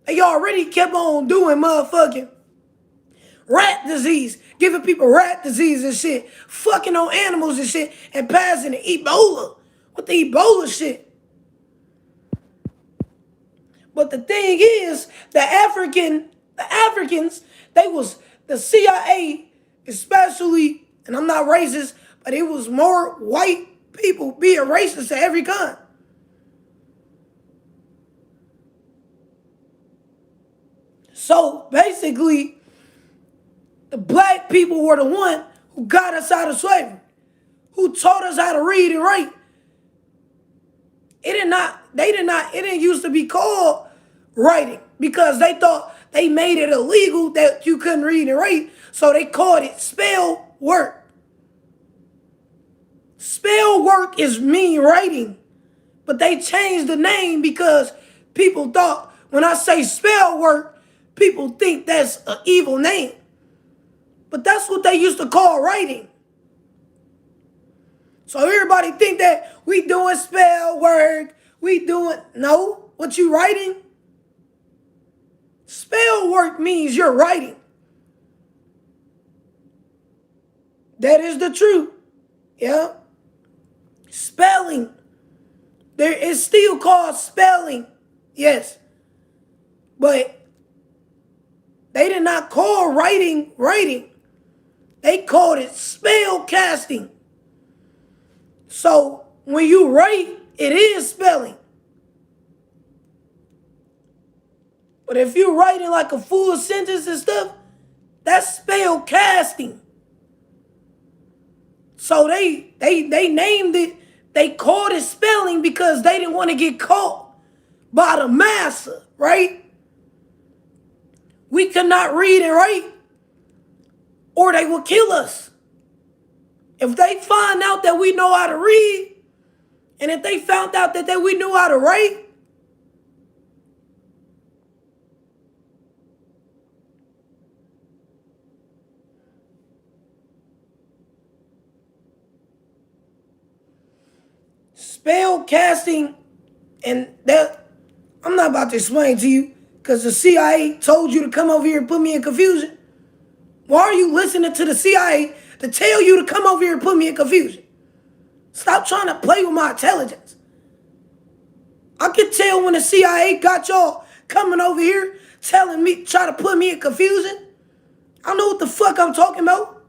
Speaker 1: They already kept on doing motherfucking rat disease, giving people rat disease and shit, fucking on animals and shit, and passing the Ebola with the Ebola shit. But the thing is, the Africans, they was the CIA, especially, and I'm not racist, but it was more white people being racist to every kind. So basically, the black people were the one who got us out of slavery, who taught us how to read and write. It didn't used to be called writing because they thought they made it illegal that you couldn't read and write. So they called it spell work. Spell work is mean writing, but they changed the name because people thought when I say spell work, people think that's an evil name. But that's what they used to call writing. So everybody think that we doing spell work, no, what you writing? Spell work means you're writing. That is the truth. Yeah. Spelling. There is still called spelling. Yes. But they did not call writing. They called it spell casting. So when you write, it is spelling. But if you're writing like a full sentence and stuff, that's spell casting. So they named it, they called it spelling because they didn't want to get caught by the massa, right? We could not read and write, or they will kill us. If they find out that we know how to read, and if they found out that we knew how to write, spell casting, and that, I'm not about to explain to you because the CIA told you to come over here and put me in confusion. Why are you listening to the CIA to tell you to come over here and put me in confusion? Stop trying to play with my intelligence. I can tell when the CIA got y'all coming over here telling me, try to put me in confusion. I know what the fuck I'm talking about.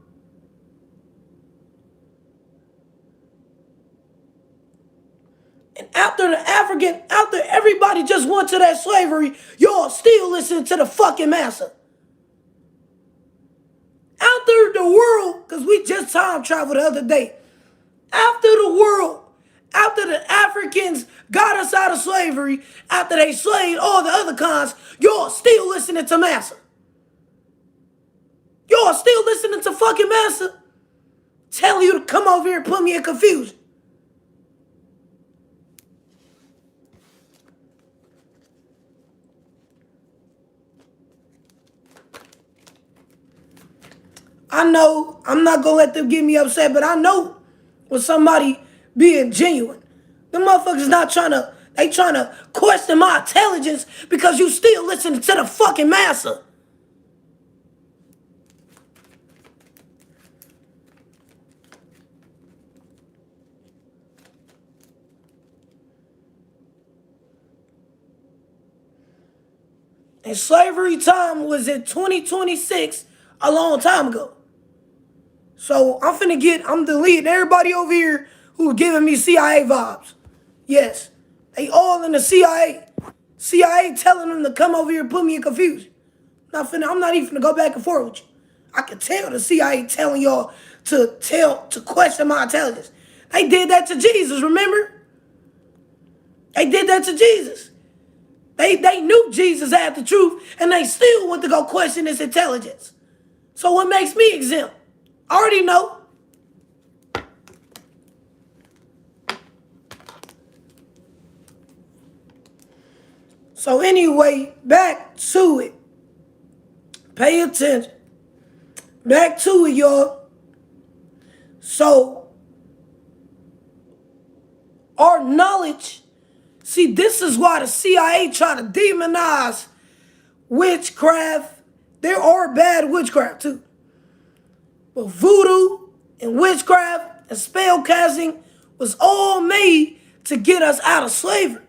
Speaker 1: And after everybody just went to that slavery, y'all still listening to the fucking massa. After the world, because we just time traveled the other day. After the world After the Africans got us out of slavery, after they slaved all the other cons, y'all still listening to Massa. Y'all still listening to fucking Massa telling you to come over here and put me in confusion. I know I'm not gonna let them get me upset, but I know when somebody being genuine. The motherfuckers not they trying to question my intelligence because you still listening to the fucking Massa. And slavery time was in 2026, a long time ago. So I'm deleting everybody over here who's giving me CIA vibes. Yes, they all in the CIA. CIA telling them to come over here and put me in confusion. I'm not even gonna go back and forth with you. I can tell the CIA telling y'all to question my intelligence. They did that to Jesus, remember? They did that to Jesus. They knew Jesus had the truth, and they still went to go question his intelligence. So what makes me exempt? I already know. So anyway, back to it. Pay attention. Back to it, y'all. So our knowledge, see, this is why the CIA try to demonize witchcraft. There are bad witchcraft too. But voodoo and witchcraft and spell casting was all made to get us out of slavery.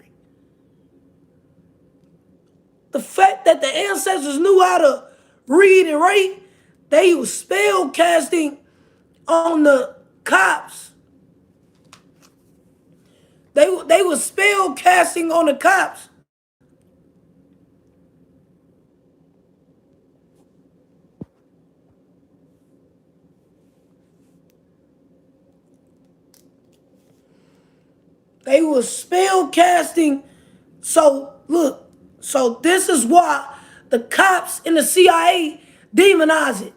Speaker 1: The fact that the ancestors knew how to read and write, they was spell casting on the cops. They was spell casting on the cops. They was spell casting. So look, so this is why the cops and the CIA demonize it.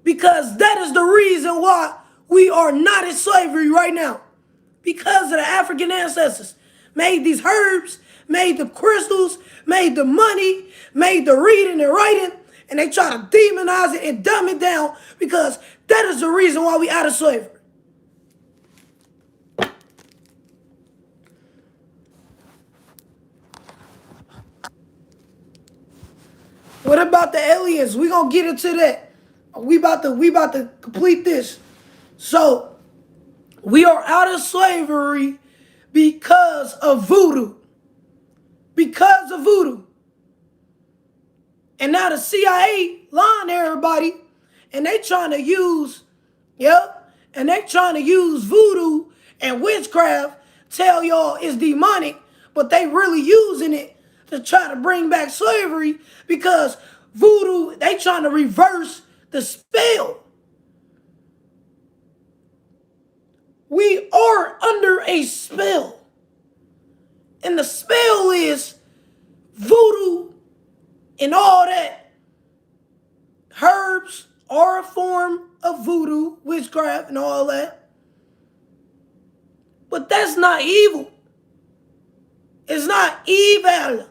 Speaker 1: Because that is the reason why we are not in slavery right now. Because of the African ancestors. Made these herbs, made the crystals, made the money, made the reading and writing, and they try to demonize it and dumb it down because that is the reason why we out of slavery. What about the aliens? We gonna get into that. We about to complete this. So we are out of slavery because of voodoo. Because of voodoo. And now the CIA lying to everybody, and they trying to use, and they trying to use voodoo and witchcraft, tell y'all it's demonic, but they really using it to try to bring back slavery because voodoo, they trying to reverse the spell. We are under a spell. And the spell is voodoo and all that. Herbs are a form of voodoo, witchcraft, and all that. But that's not evil. It's not evil.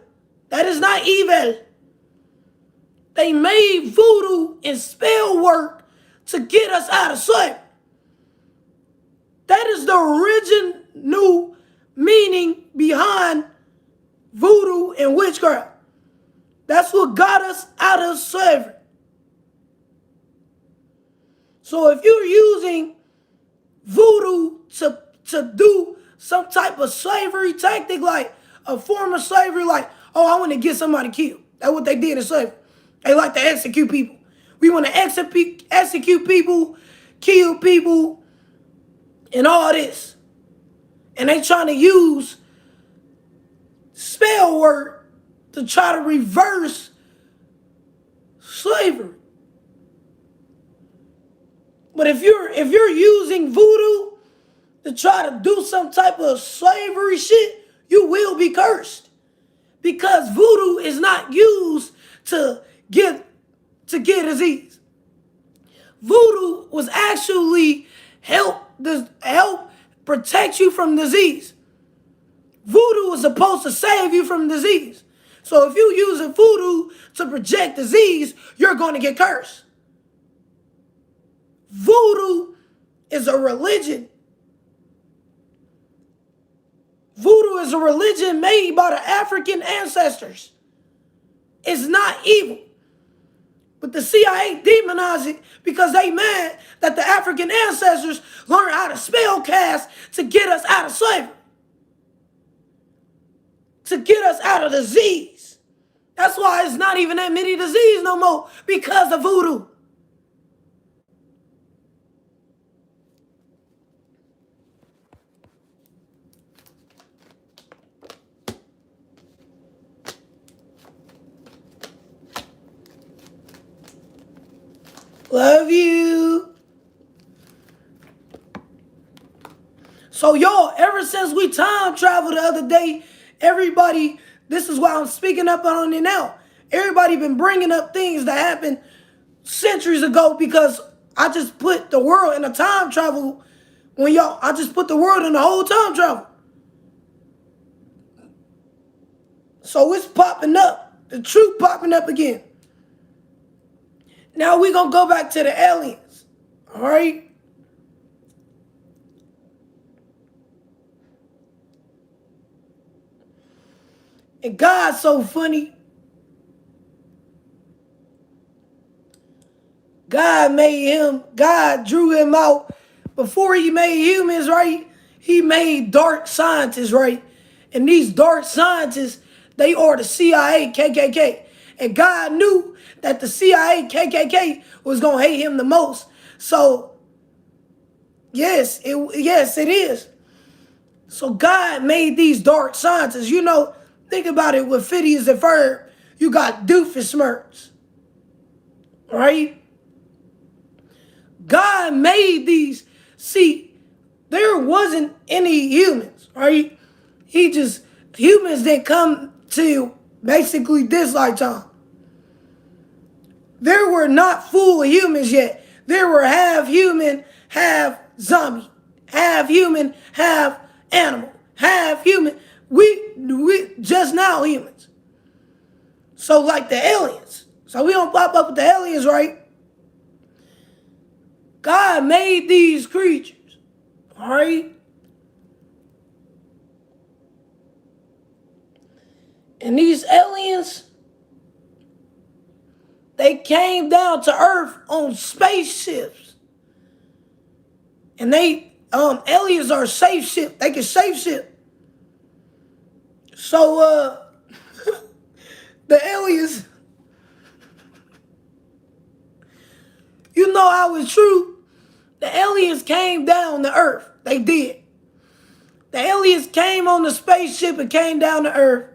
Speaker 1: That is not evil. They made voodoo and spell work to get us out of slavery. That is the original meaning behind voodoo and witchcraft. That's what got us out of slavery. So if you're using voodoo to do some type of slavery tactic, like a form of slavery, like, oh, I want to get somebody killed. That's what they did in slavery. They like to execute people. We want to execute people, kill people, and all this. And they trying to use spell work to try to reverse slavery. But if you're using voodoo to try to do some type of slavery shit, you will be cursed. Because voodoo is not used to get disease. Voodoo was actually help protect you from disease. Voodoo is supposed to save you from disease. So if you using voodoo to project disease, you're going to get cursed. Voodoo is a religion. Voodoo is a religion made by the African ancestors. It's not evil. But the CIA demonize it because they mad that the African ancestors learned how to spell cast to get us out of slavery. To get us out of disease. That's why it's not even that many disease no more, because of voodoo. Love you. So y'all, ever since we time traveled the other day, everybody, this is why I'm speaking up on it now. Everybody been bringing up things that happened centuries ago because I just put the world in a time travel. I just put the world in the whole time travel. So it's popping up. The truth popping up again. Now we're going to go back to the aliens. All right? And God's so funny. God drew him out. Before he made humans, right? He made dark scientists, right? And these dark scientists, they are the CIA, KKK. And God knew that the CIA, KKK was going to hate him the most. So, yes, it is. So God made these dark scientists. You know, think about it with Phineas and Ferb. You got Doofenshmirtz, right? God made these. See, there wasn't any humans, right? Humans that come to basically this lifetime. There were not full humans yet. There were half human, half zombie, half human, half animal, half human. We just now humans. So like the aliens. So we don't pop up with the aliens, right? God made these creatures, all right? And these aliens, they came down to Earth on spaceships. And aliens are safe ship. They can safe ship. So, the aliens, you know how it's true. The aliens came down to Earth. They did. The aliens came on the spaceship and came down to Earth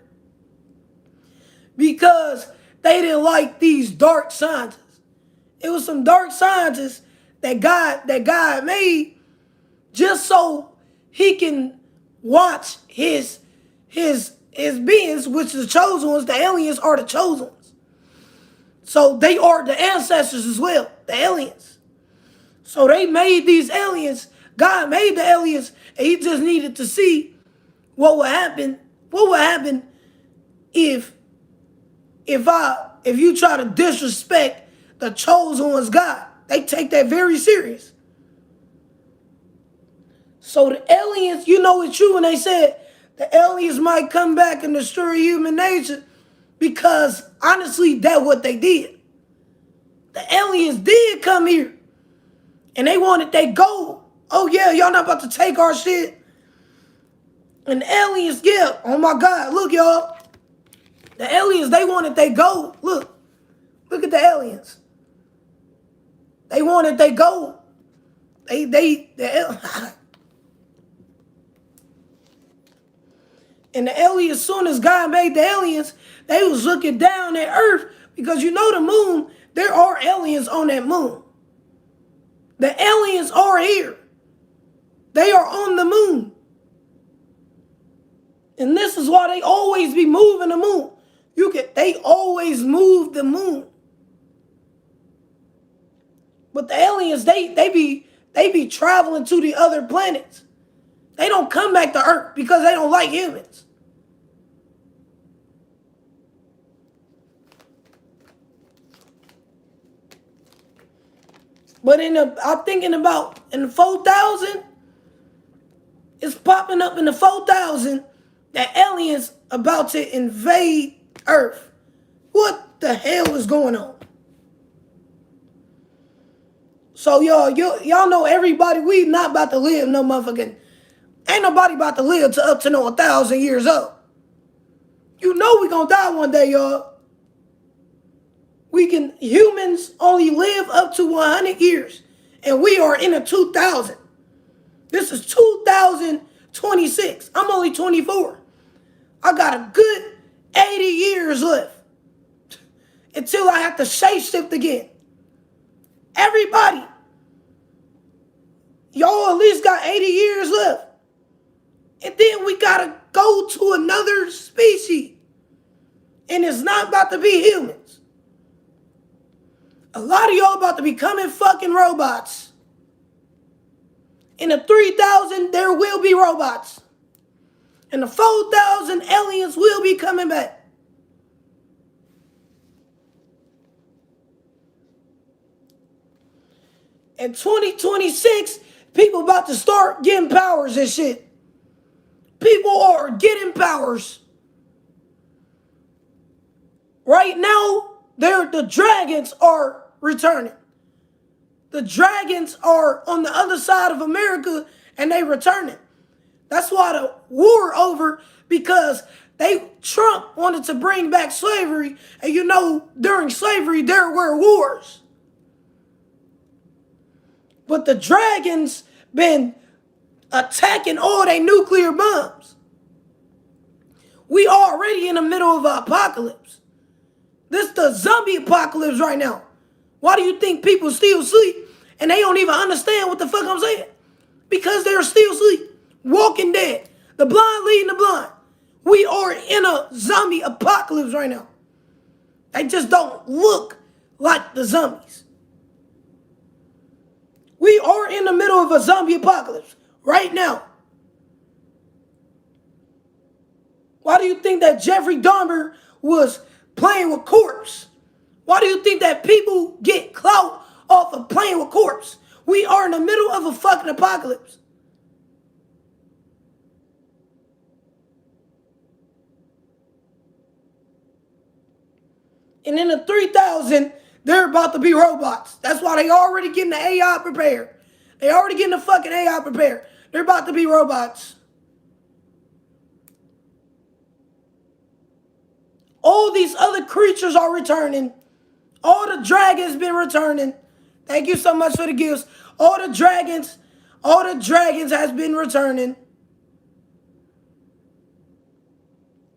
Speaker 1: because they didn't like these dark scientists. It was some dark scientists that God made just so he can watch his beings, which are the chosen ones. The aliens are the chosen ones. So they are the ancestors as well, the aliens. So they made these aliens. God made the aliens, and he just needed to see what would happen. What would happen if you try to disrespect the chosen one's God? They take that very serious. So the aliens, you know it's true when they said the aliens might come back and destroy human nature, because honestly, that's what they did. The aliens did come here and they wanted their gold. Oh yeah, y'all not about to take our shit. And the aliens, yeah, oh my God, look y'all. The aliens, they wanted their gold. Look at the aliens. They wanted their gold. And the aliens, as soon as God made the aliens, they was looking down at Earth, because you know the moon, there are aliens on that moon. The aliens are here. They are on the moon. And this is why they always be moving the moon. They always move the moon. But the aliens, they be traveling to the other planets. They don't come back to Earth because they don't like humans. But I'm thinking about in the 4,000, it's popping up in the 4,000 that aliens about to invade Earth. What the hell is going on? So y'all know everybody, we not about to live no motherfucking, ain't nobody about to live to up to 1,000 years old. You know we gonna die one day, y'all. Humans only live up to 100 years. And we are in a 2000. This is 2026. I'm only 24. I got a good 80 years left until I have to shapeshift again. Everybody, y'all at least got 80 years left. And then we gotta go to another species. And it's not about to be humans. A lot of y'all about to becoming fucking robots. In the 3,000, there will be robots. In the 4,000, aliens will be coming back. In 2026, people about to start getting powers and shit. People are getting powers. Right now, the dragons are returning. The dragons are on the other side of America and they returning. That's why the war over, because Trump wanted to bring back slavery, and you know during slavery there were wars. But the dragons been attacking all their nuclear bombs. We already in the middle of an apocalypse. This is the zombie apocalypse right now. Why do you think people still sleep and they don't even understand what the fuck I'm saying? Because they're still asleep. Walking dead. The blind leading the blind. We are in a zombie apocalypse right now. They just don't look like the zombies. We are in the middle of a zombie apocalypse right now. Why do you think that Jeffrey Dahmer was playing with corpse? Why do you think that people get clout off of playing with corpse? We are in the middle of a fucking apocalypse. And in the 3,000, they're about to be robots. That's why they already getting the AI prepared. They already getting the fucking AI prepared. They're about to be robots. All these other creatures are returning. All the dragons been returning. Thank you so much for the gifts. All the dragons has been returning.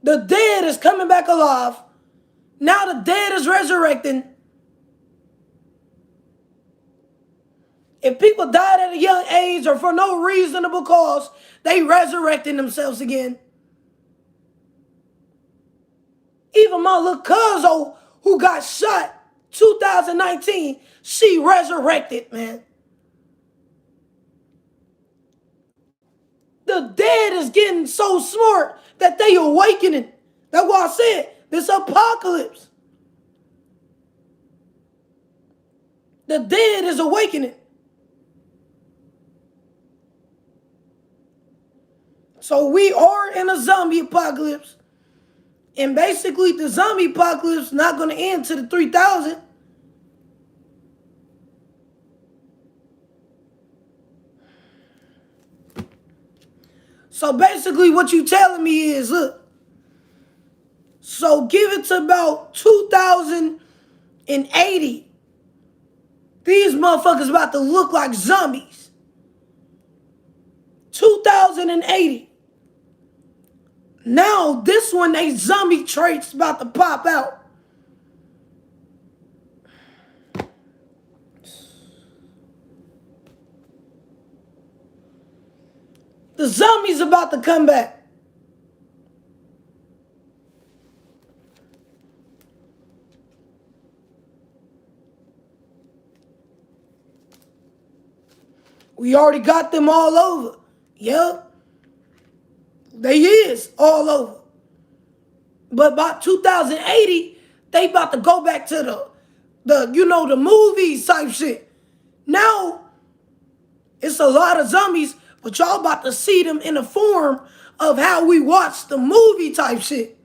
Speaker 1: The dead is coming back alive. Now the dead is resurrecting. If people died at a young age or for no reasonable cause, they resurrecting themselves again. Even my little cousin who got shot 2019, she resurrected, man. The dead is getting so smart that they awakening. That's why I said this apocalypse. The dead is awakening. So we are in a zombie apocalypse. And basically the zombie apocalypse is not going to end to the 3,000. So basically what you telling me is, look, so give it to about 2080. These motherfuckers about to look like zombies. 2080. Now this one, they zombie traits about to pop out. The zombies about to come back. We already got them all over. Yep. They is all over. But by 2080, they about to go back to the movies type shit. Now, it's a lot of zombies, but y'all about to see them in the form of how we watch the movie type shit.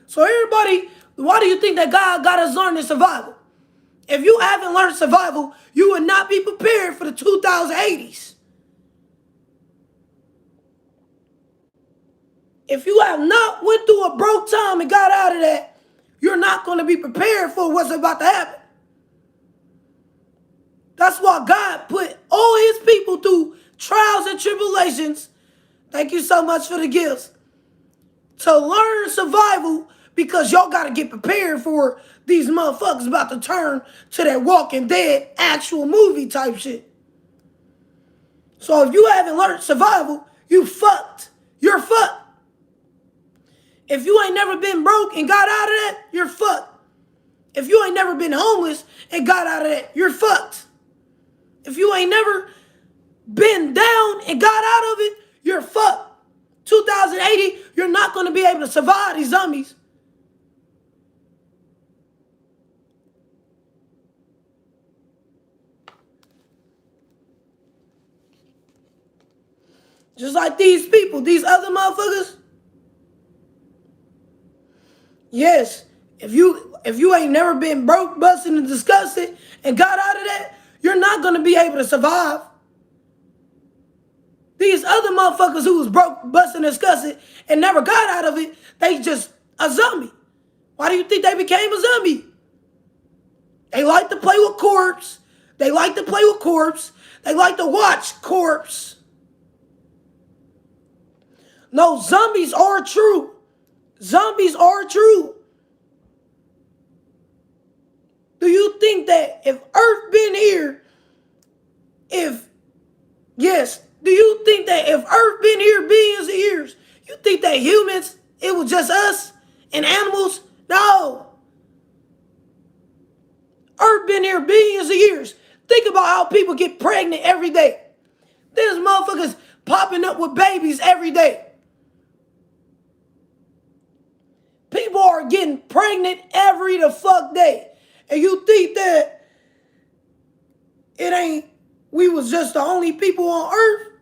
Speaker 1: So everybody, why do you think that God got us learning survival? If you haven't learned survival, you would not be prepared for the 2080s. If you have not went through a broke time and got out of that, you're not going to be prepared for what's about to happen. That's why God put all his people through trials and tribulations. Thank you so much for the gifts. To learn survival, because y'all got to get prepared for these motherfuckers about to turn to that Walking Dead actual movie type shit. So if you haven't learned survival, you fucked. You're fucked. If you ain't never been broke and got out of that, you're fucked. If you ain't never been homeless and got out of that, you're fucked. If you ain't never been down and got out of it, you're fucked. 2080, you're not going to be able to survive these zombies. Just like these people, these other motherfuckers. Yes, if you ain't never been broke, busted, and disgusted and got out of that, you're not going to be able to survive. These other motherfuckers who was broke, busted, and disgusted and never got out of it, they just a zombie. Why do you think they became a zombie? They like to play with corpse. They like to play with corpse. They like to watch corpse. No, zombies are true. Zombies are true. Do you think that if Earth been here, do you think that if Earth been here billions of years, you think that humans, it was just us and animals? No. Earth been here billions of years. Think about how people get pregnant every day. There's motherfuckers popping up with babies every day. People are getting pregnant every the fuck day. And you think that we was just the only people on Earth?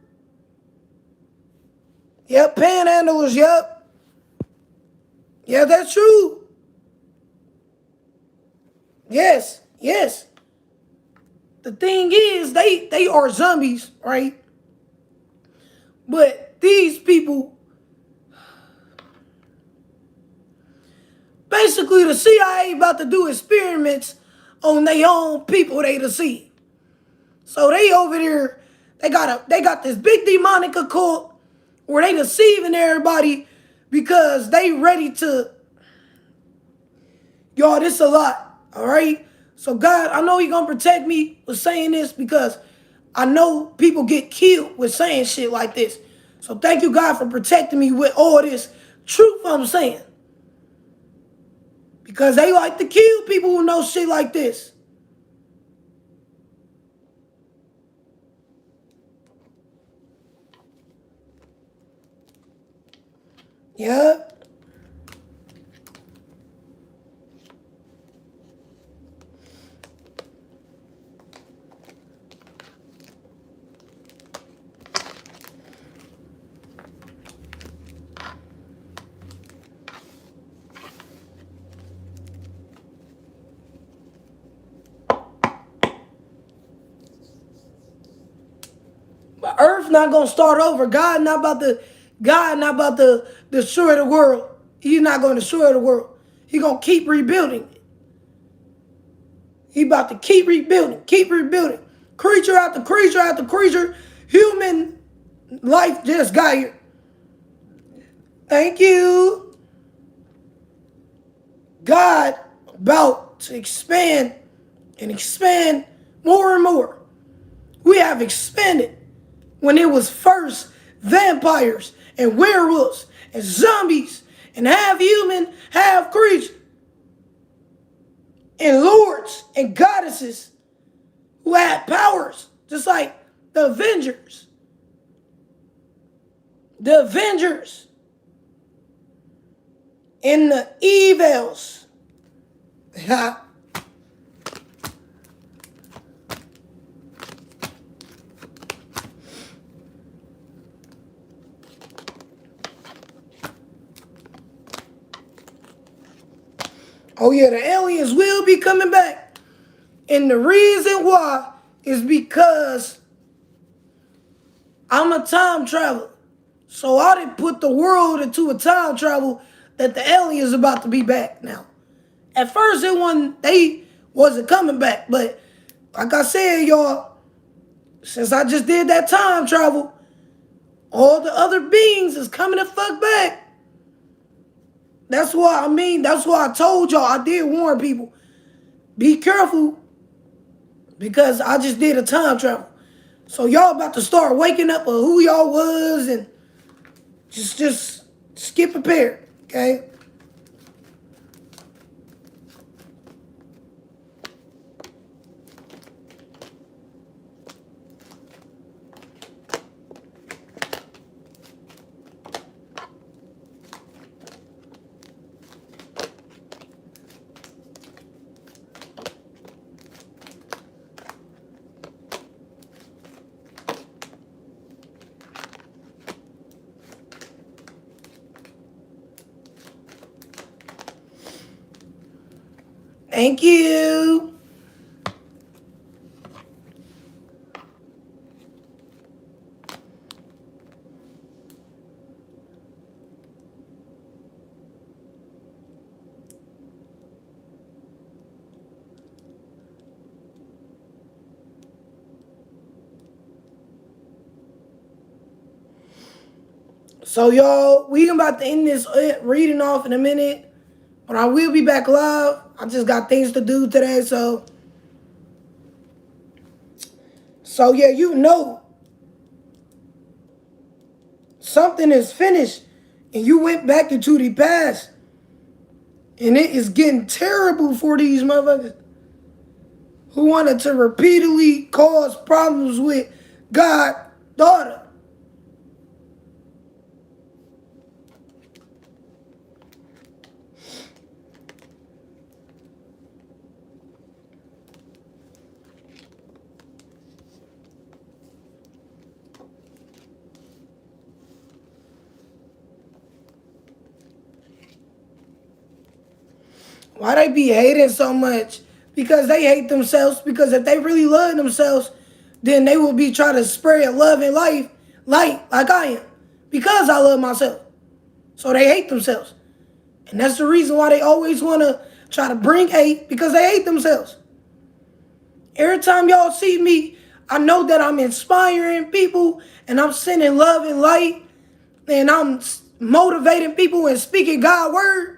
Speaker 1: Yep, panhandlers, yep. Yeah, that's true. Yes. The thing is, they are zombies, right? But these people, basically the CIA about to do experiments on their own people they deceive. So they over there, they got this big demonic occult where they deceiving everybody because they ready to, y'all, this a lot, all right? So God, I know He gonna protect me with saying this because I know people get killed with saying shit like this. So thank you, God, for protecting me with all this truth I'm saying. Because they like to kill people who know shit like this. Yeah. But Earth not gonna start over. God not about to destroy the world. He's not gonna destroy the world. He gonna keep rebuilding. He about to keep rebuilding. Creature after creature after creature. Human life just got here. Thank you. God about to expand and expand more and more. We have expanded when it was first vampires and werewolves and zombies and half human, half creature, and lords and goddesses who had powers, just like the Avengers. The Avengers and the evils. Oh yeah, the aliens will be coming back. And the reason why is because I'm a time traveler. So I didn't put the world into a time travel that the aliens about to be back now. At first they wasn't coming back, but like I said, y'all, since I just did that time travel, all the other beings is coming the fuck back. That's why I told y'all, I did warn people. Be careful, because I just did a time travel. So y'all about to start waking up of who y'all was, and just get prepared, okay? Thank you. So y'all, we about to end this reading off in a minute, but I will be back live. I just got things to do today, so yeah, you know something is finished, and you went back into the past, and it is getting terrible for these motherfuckers who wanted to repeatedly cause problems with God, daughter. Why they be hating so much? Because they hate themselves. Because if they really love themselves, then they will be trying to spread love and light like I am. Because I love myself. So they hate themselves. And that's the reason why they always want to try to bring hate, because they hate themselves. Every time y'all see me, I know that I'm inspiring people and I'm sending love and light and I'm motivating people and speaking God's word.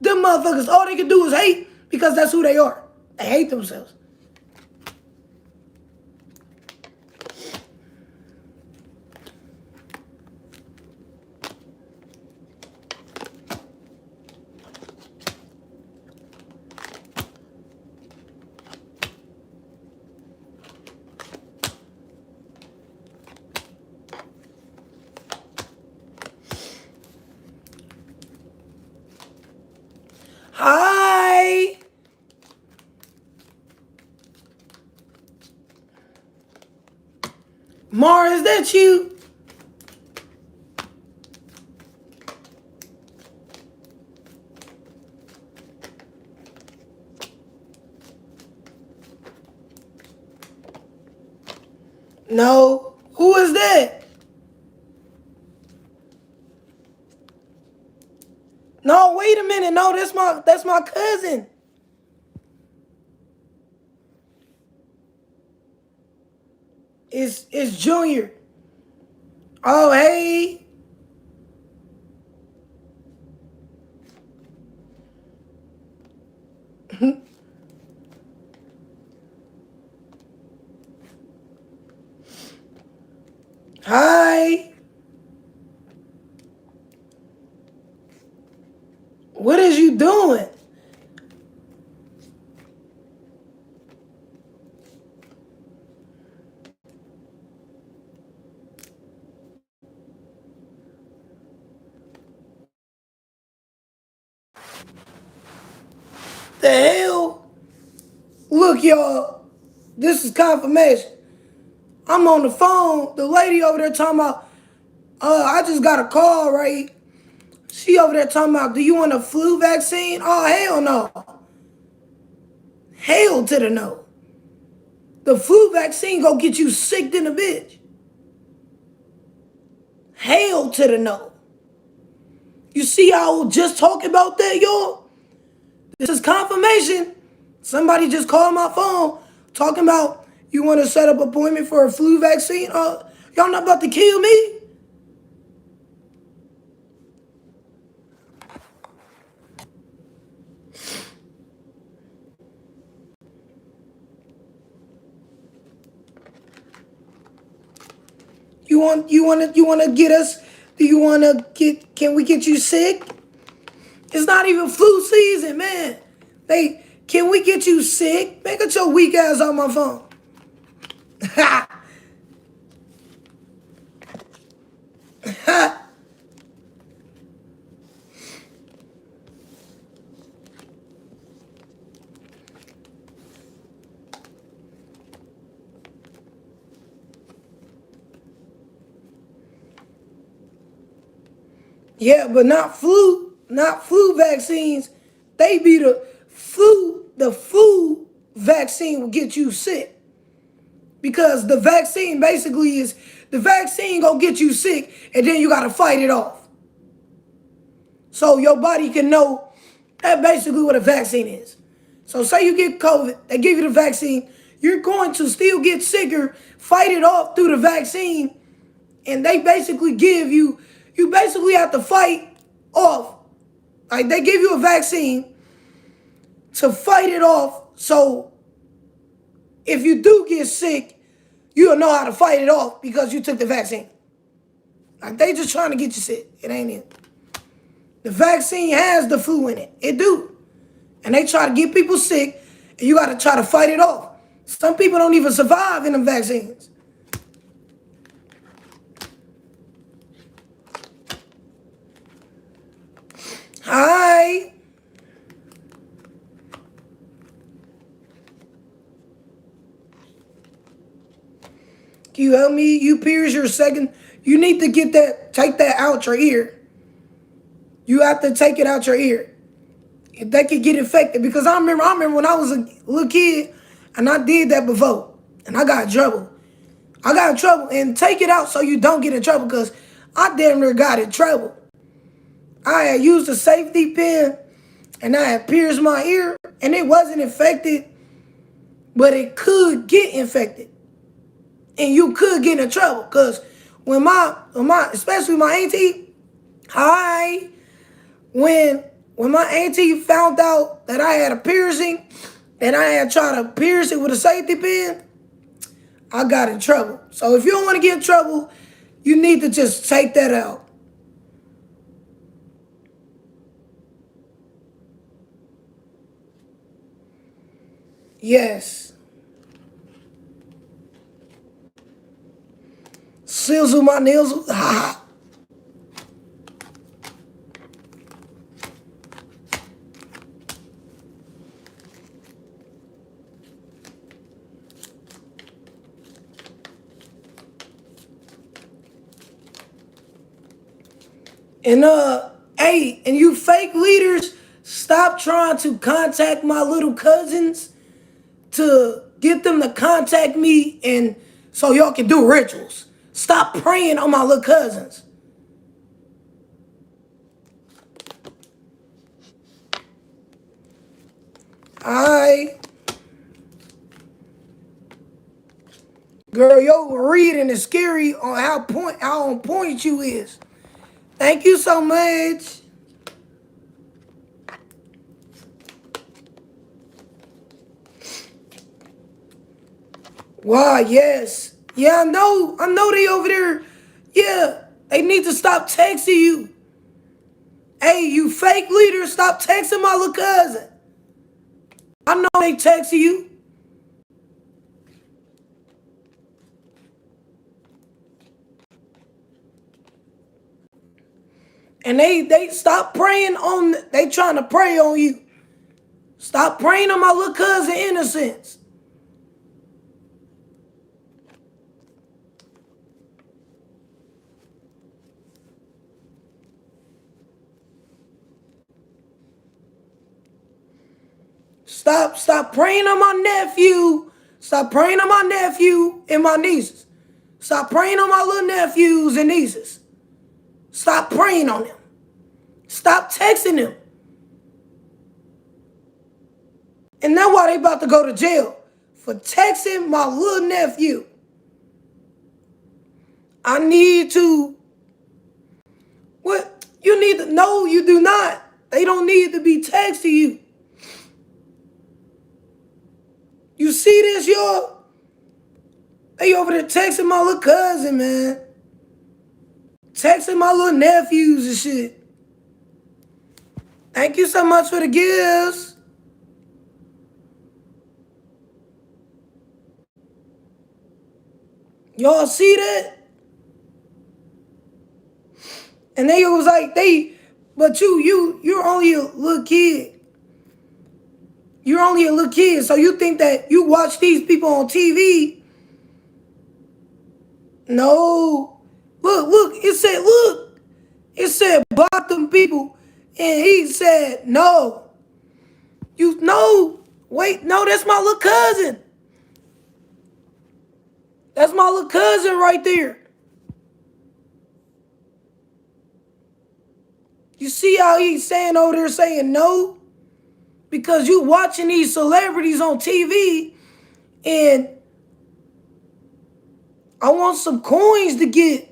Speaker 1: Them motherfuckers, all they can do is hate, because that's who they are. They hate themselves. Hi. Mara, is that you? No. Who is that? No, wait a minute. No, that's my cousin. It's Junior. Oh, hey. Hi. The hell? Look, y'all, this is confirmation. I'm on the phone. The lady over there talking about, I just got a call, right? She over there talking about, do you want a flu vaccine? Oh, hell no. Hell to the no. The flu vaccine go get you sick than a bitch. Hell to the no. You see how I was just talking about that, y'all? This is confirmation. Somebody just called my phone talking about you want to set up an appointment for a flu vaccine. Y'all not about to kill me? You want to get us? Do you want to get? Can we get you sick? It's not even flu season, man. Can we get you sick? Man, get your weak ass on my phone. Yeah, but not flu vaccines. They be the flu vaccine will get you sick. Because the vaccine basically is the vaccine gonna get you sick and then you gotta fight it off. So your body can know that's basically what a vaccine is. So say you get COVID, they give you the vaccine, you're going to still get sicker, fight it off through the vaccine, and they basically you basically have to fight off. Like they give you a vaccine to fight it off. So if you do get sick, you'll know how to fight it off because you took the vaccine. Like they just trying to get you sick. It ain't it. The vaccine has the flu in it. It do. And they try to get people sick, and you got to try to fight it off. Some people don't even survive in them vaccines. Hi. Can you help me? You pierce your second. You need to take that out your ear. You have to take it out your ear. They could get infected because I remember when I was a little kid and I did that before and I got in trouble. I got in trouble and take it out so you don't get in trouble because I damn near got in trouble. I had used a safety pin and I had pierced my ear and it wasn't infected, but it could get infected. And you could get in trouble because when especially my auntie, hi, when my auntie found out that I had a piercing and I had tried to pierce it with a safety pin, I got in trouble. So if you don't want to get in trouble, you need to just take that out. Yes. Sizzle my nails. Ha. And hey, and you fake leaders, stop trying to contact my little cousins to get them to contact me and so y'all can do rituals. Stop praying on my little cousins. Alright. Girl, your reading is scary on how on point you is. Thank you so much. Wow, yes. Yeah, I know. I know they over there. Yeah, they need to stop texting you. Hey, you fake leaders, stop texting my little cousin. I know they texting you. And they stop praying on, they trying to pray on you. Stop preying on my little cousin innocence. Stop preying on my nephew. Stop preying on my nephew and my nieces. Stop preying on my little nephews and nieces. Stop preying on them. Stop texting them. And that's why they about to go to jail for texting my little nephew. I need to. What? You need to. No, you do not. They don't need to be texting you. You see this, y'all? They over there texting my little cousin, man. Texting my little nephews and shit. Thank you so much for the gifts. Y'all see that? And they was like, but you're only a little kid. You're only a little kid, so you think that you watch these people on TV. No. Look, it said block them people. And he said, no. Wait, no, that's my little cousin. That's my little cousin right there. You see how he's saying over there saying no? Because you watching these celebrities on TV and I want some coins to get.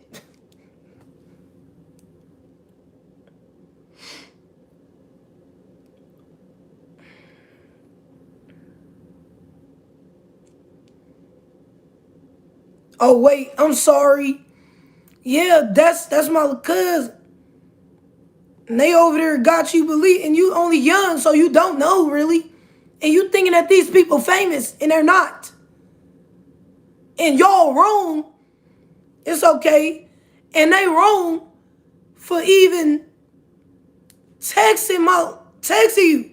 Speaker 1: Oh wait, I'm sorry. Yeah, that's my cousin. And they over there got you believing you only young, so you don't know really. And you thinking that these people famous and they're not. And y'all wrong. It's okay. And they wrong for even texting you.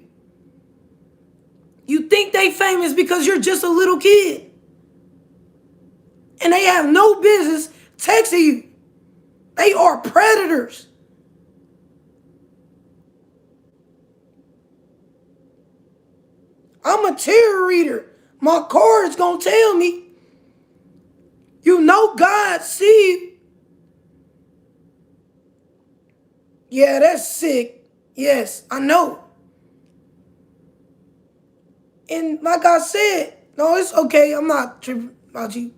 Speaker 1: You think they famous because you're just a little kid. And they have no business texting you. They are predators. I'm a tarot reader. My card's gonna tell me. You know God see. Yeah, that's sick. Yes, I know. And like I said, no, it's okay. I'm not tripping about you.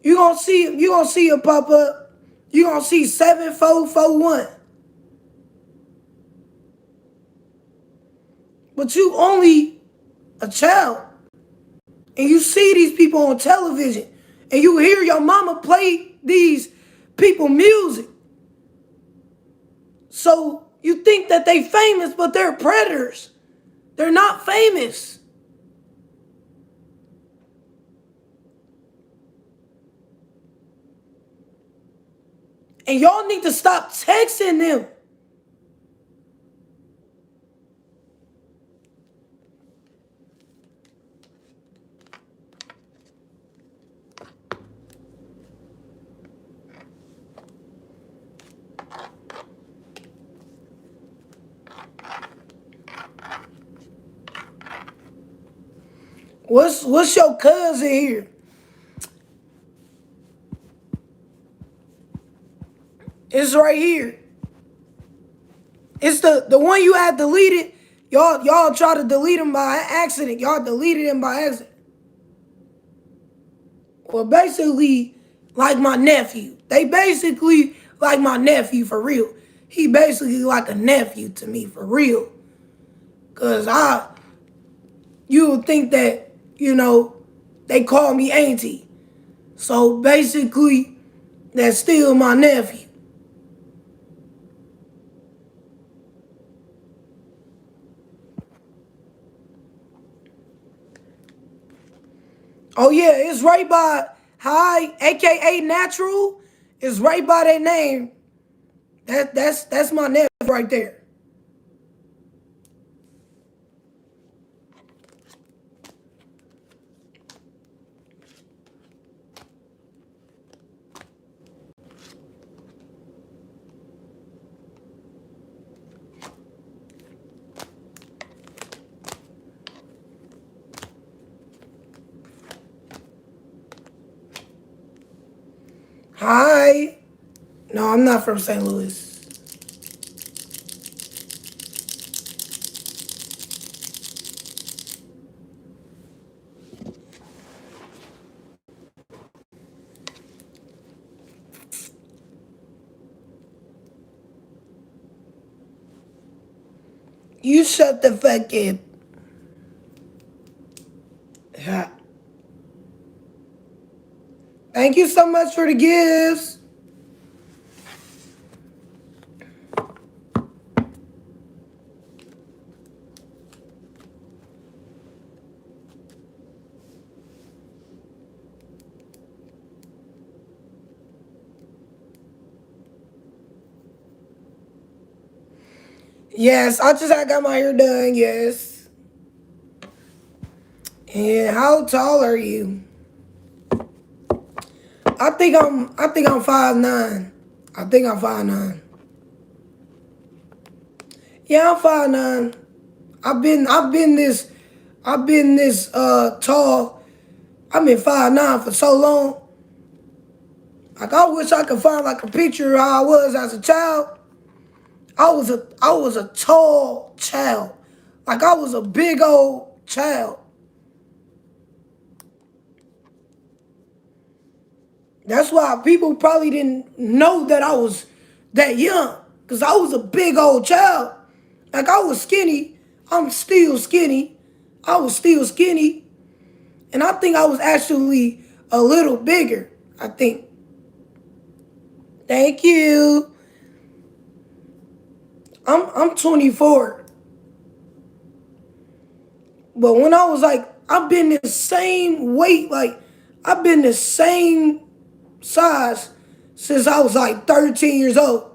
Speaker 1: You gonna see it pop up. You gonna see 7441. But you only a child. And you see these people on television. And you hear your mama play these people music. So you think that they famous, but they're predators. They're not famous. And y'all need to stop texting them. What's your cousin here? It's right here. It's the one you had deleted. Y'all try to delete him by accident. Y'all deleted him by accident. Well, basically, like my nephew. They basically like my nephew for real. He basically like a nephew to me for real. Cause you would think that, they call me auntie. So basically, that's still my nephew. Oh yeah, it's right by Hi, aka Natural. It's right by that name. That's my nephew right there. Hi. No, I'm not from St. Louis. You shut the fuck up. Ha. Thank you so much for the gifts. Yes, I got my hair done. Yes. And how tall are you? I think I'm 5'9". I think I'm 5'9". Yeah, I'm 5'9". I've been this tall. I've been 5'9" for so long. Like I wish I could find like a picture of how I was as a child. I was a tall child. Like I was a big old child. That's why people probably didn't know that I was that young. Cause I was a big old child. Like I was skinny. I'm still skinny. I was still skinny. And I think I was actually a little bigger. I think. Thank you. I'm 24. But when I was like, I've been the same weight, like I've been the same size since I was like 13 years old.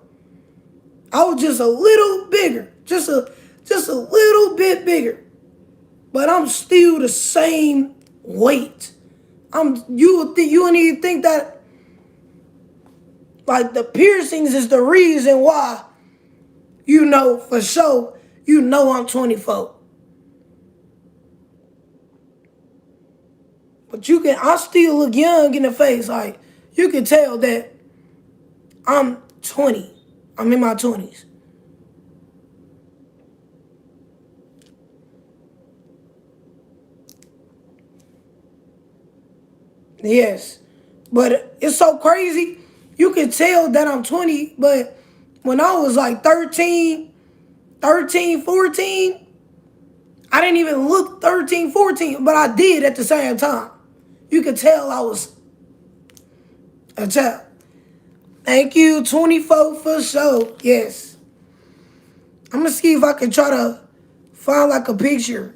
Speaker 1: I was just a little bigger, just a little bit bigger, but I'm still the same weight. You wouldn't even think that like the piercings is the reason why for sure I'm 24. But I still look young in the face. Like you can tell that I'm 20. I'm in my 20s. Yes. But it's so crazy. You can tell that I'm 20, but when I was like 14, I didn't even look 13, 14, but I did at the same time. You could tell I was a child. Thank you, 24 for sure. Yes. I'm gonna see if I can try to find like a picture.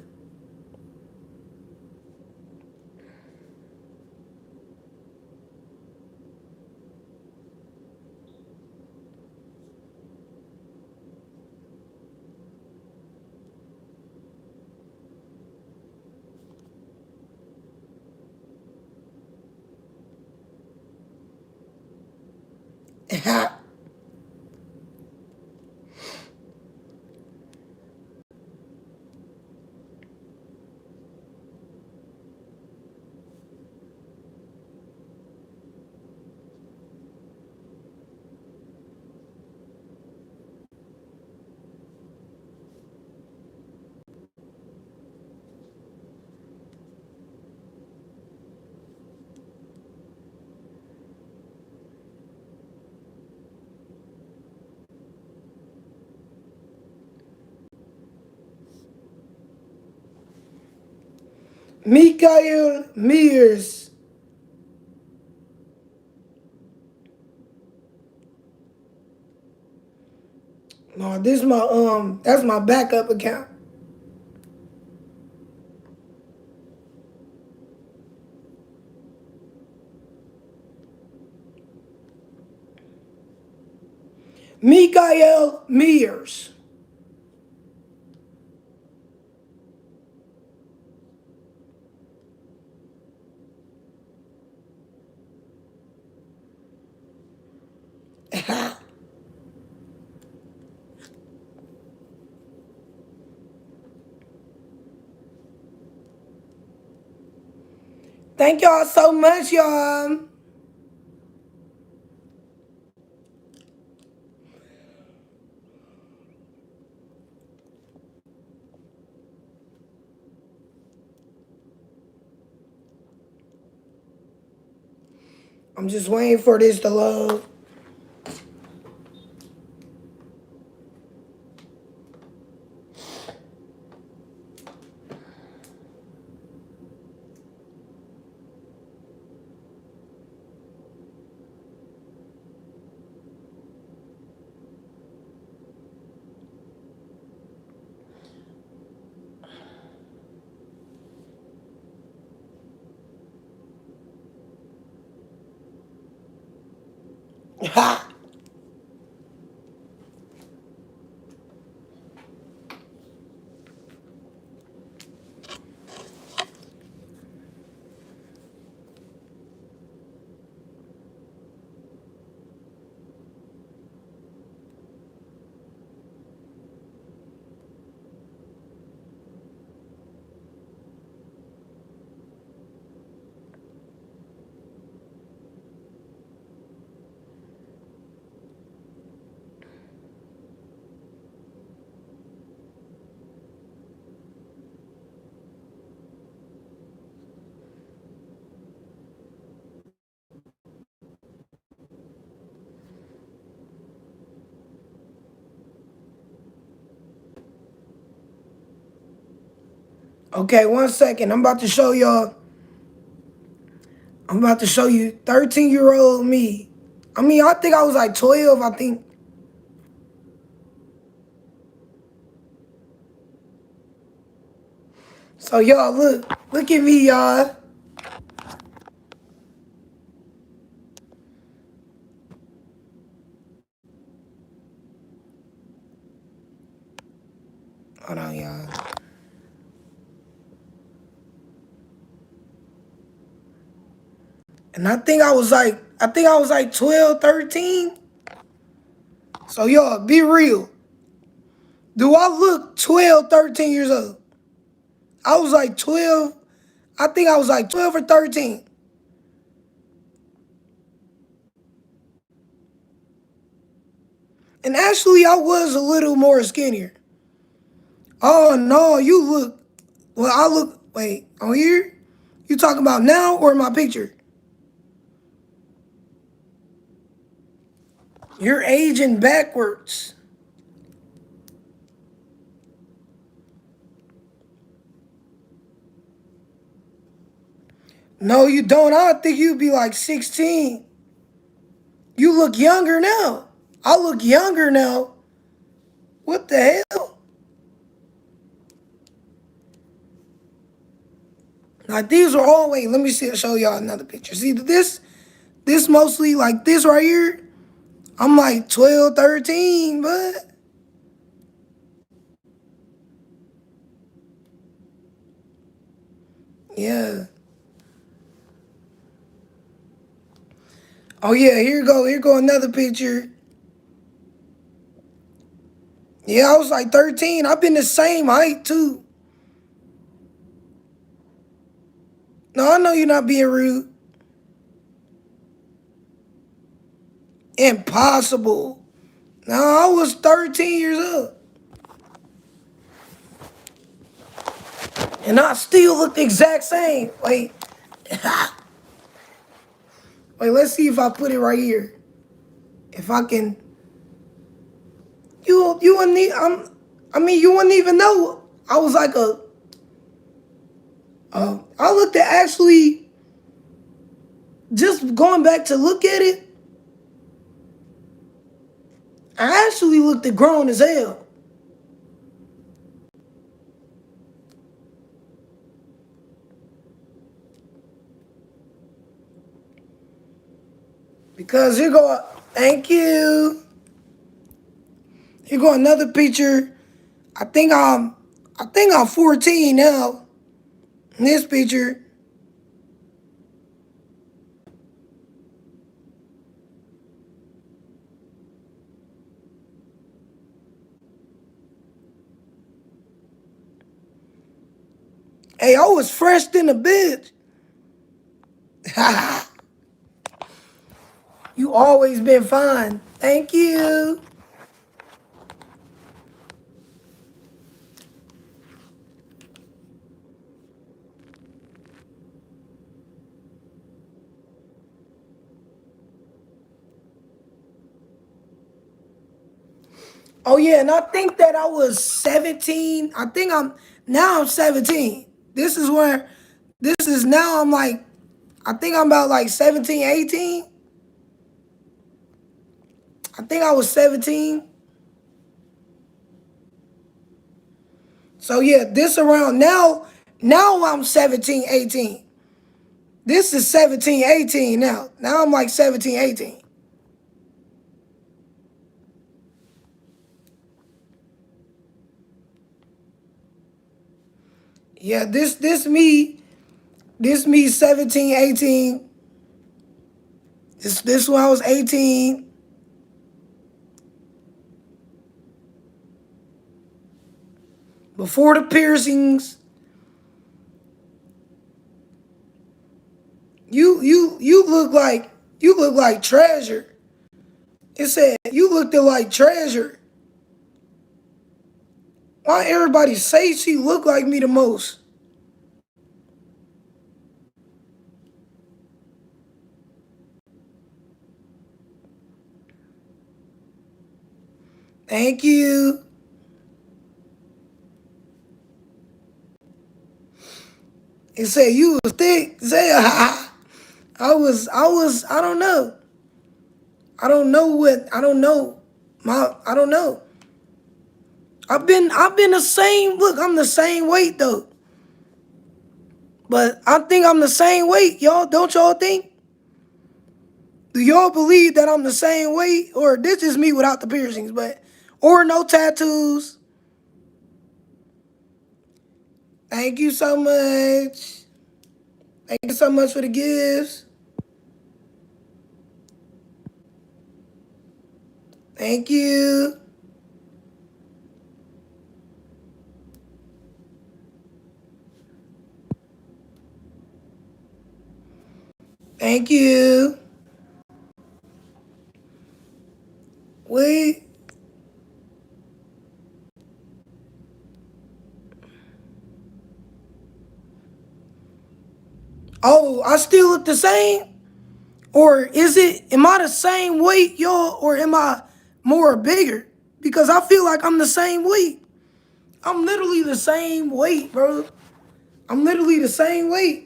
Speaker 1: Mikael Mears. No, this my that's my backup account. Mikael Mears. Thank y'all so much, y'all. I'm just waiting for this to load. Ha! Okay, 1 second. I'm about to show y'all. I'm about to show you 13-year-old me. I mean, I think I was like 12, I think. So y'all look at me, y'all. Hold on, y'all. And I think I was like 12, 13. So y'all, be real. Do I look 12, 13 years old? I was like 12. I think I was like 12 or 13. And actually, I was a little more skinnier. Oh no, you look. Well, I look. Wait, on here? You talking about now or in my picture? You're aging backwards. No, you don't. I think you'd be like 16. You look younger now. I look younger now. What the hell? Like these are all. Wait, let me see. Show y'all another picture. See this mostly like this right here. I'm like 12, 13, but yeah. Oh yeah, here go. Here go another picture. Yeah, I was like 13. I've been the same height too. No, I know you're not being rude. Impossible. No, I was 13 years old. And I still look the exact same. Wait. Wait, let's see if I put it right here. If I can. You wouldn't need. I mean, you wouldn't even know. I was like a. I looked at actually. Just going back to look at it. I actually looked at grown as hell. Because here go. Thank you. Here go another picture. I think I'm. I think I'm 14 now. In this picture. Hey, I was fresh in the bitch. You always been fine. Thank you. Oh yeah, and I think that I was 17. I think I'm 17. This is where this is now I'm like I think I'm about like 17, 18. I think I was 17. So yeah, this around now I'm 17, 18. This is 17, 18 now. Now I'm like 17, 18. Yeah, this me 17, 18. This when I was 18. Before the piercings. You look like treasure. It said you looked like treasure. Why everybody say she looked like me the most? Thank you. It said you was thick. Say I don't know. I don't know. I've been the same. Look, I'm the same weight though. But I think I'm the same weight, y'all. Don't y'all think? Do y'all believe that I'm the same weight? Or this is me without the piercings, but or no tattoos. Thank you so much. Thank you so much for the gifts. Thank you. Thank you. Wait. Oh, I still look the same? Or am I the same weight, y'all, or am I more or bigger? Because I feel like I'm the same weight. I'm literally the same weight, bro. I'm literally the same weight.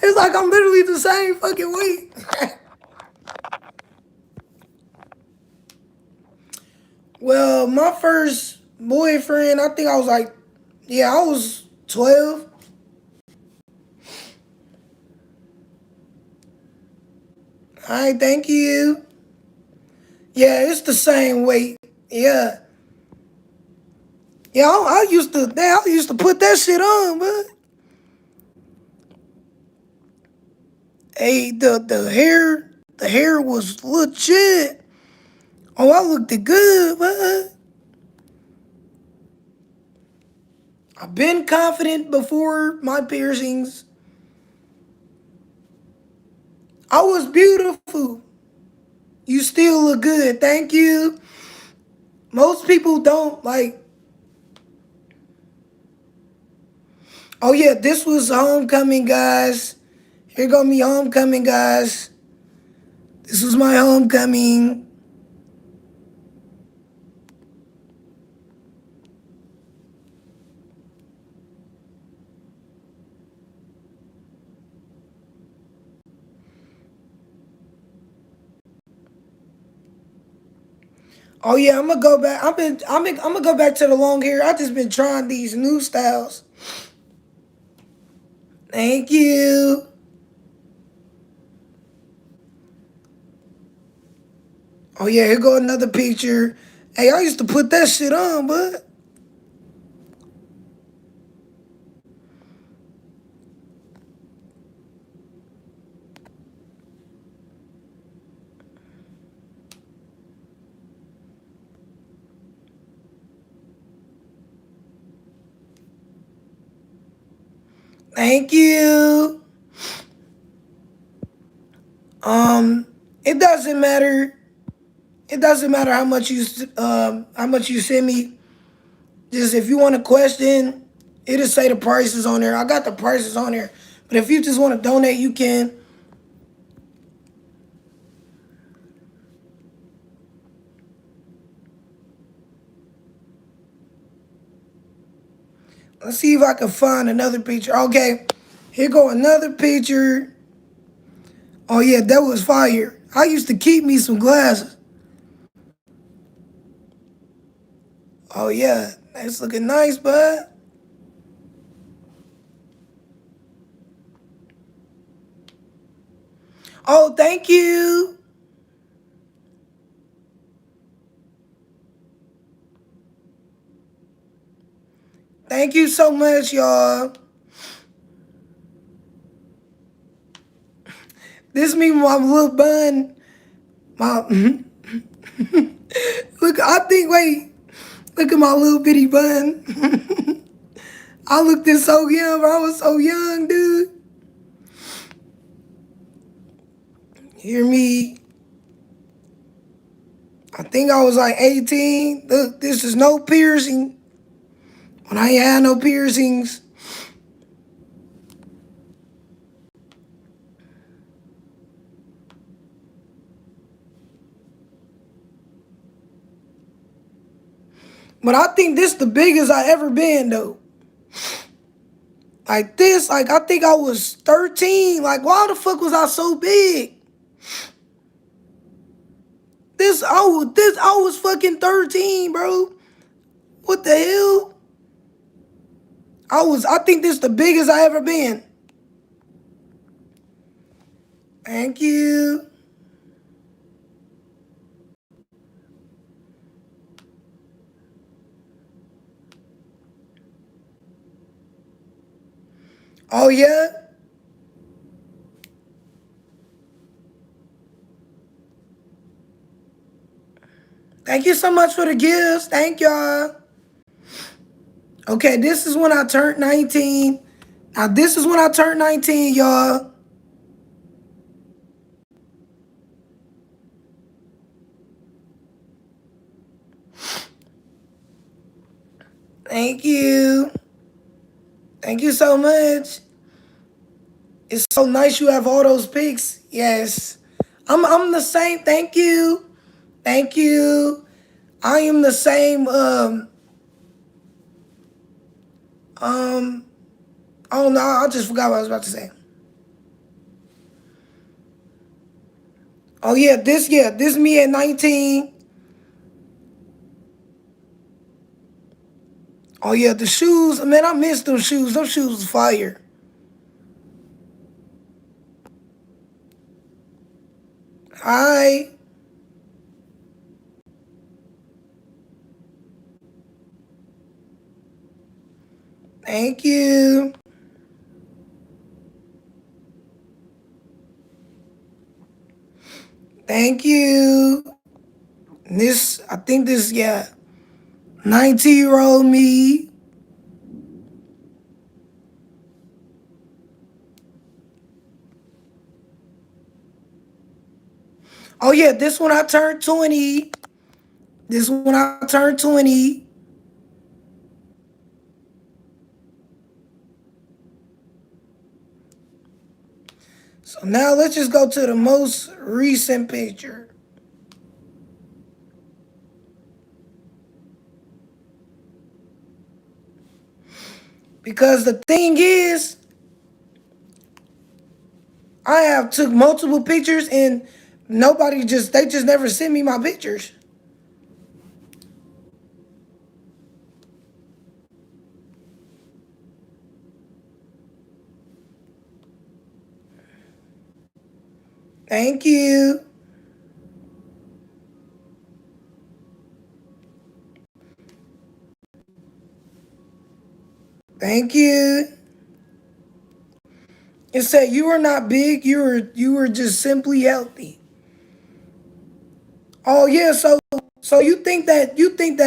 Speaker 1: It's like I'm literally the same fucking weight. Well, my first boyfriend, I think I was like, yeah, I was 12. All right, thank you. Yeah, it's the same weight. Yeah. Yeah, I used to put that shit on, but hey, the hair was legit. Oh, I looked good, but I've been confident before my piercings. I was beautiful. You still look good. Thank you. Most people don't like. Oh yeah, this was homecoming, guys. Here go me homecoming, guys. This was my homecoming. Oh yeah, I'm gonna go back. I'm gonna go back to the long hair. I just been trying these new styles. Thank you. Oh yeah, here go another picture. Hey, I used to put that shit on, but thank you. Um, it doesn't matter. It doesn't matter how much you send me. Just if you want a question, it'll say the prices on there. I got the prices on there. But if you just want to donate, you can. Let's see if I can find another picture. Okay, here go another picture. Oh yeah, that was fire. I used to keep me some glasses. Oh yeah, that's looking nice, bud. Oh, thank you. Thank you so much, y'all. This me, my little bun. My look, I think. Wait, look at my little bitty bun. I looked this so young, bro. I was so young, dude. Hear me? I think I was like 18. Look, this is no piercing. When I ain't had no piercings. But I think this the biggest I ever been though. Like this, like I think I was 13. Like why the fuck was I so big? I was fucking 13, bro. What the hell? I think this the biggest I ever been. Thank you. Oh yeah? Thank you so much for the gifts. Thank y'all. Okay, this is when I turned 19. Now this is when I turned 19, y'all. Thank you. Thank you so much. It's so nice you have all those pics. Yes. I'm the same. Thank you. Thank you. I am the same um oh no, I just forgot what I was about to say. Oh yeah, this me at 19. Oh yeah, the shoes, man, I miss those shoes. Those shoes was fire. Hi. Thank you. Thank you. This I think this, yeah, 19-year-old me. Oh yeah, this one I turned 20. This one I turned 20. So now let's just go to the most recent picture. Because the thing is, I have took multiple pictures and they just never sent me my pictures. Thank you. Thank you. It said you were not big, you were just simply healthy. Oh yeah, so you think that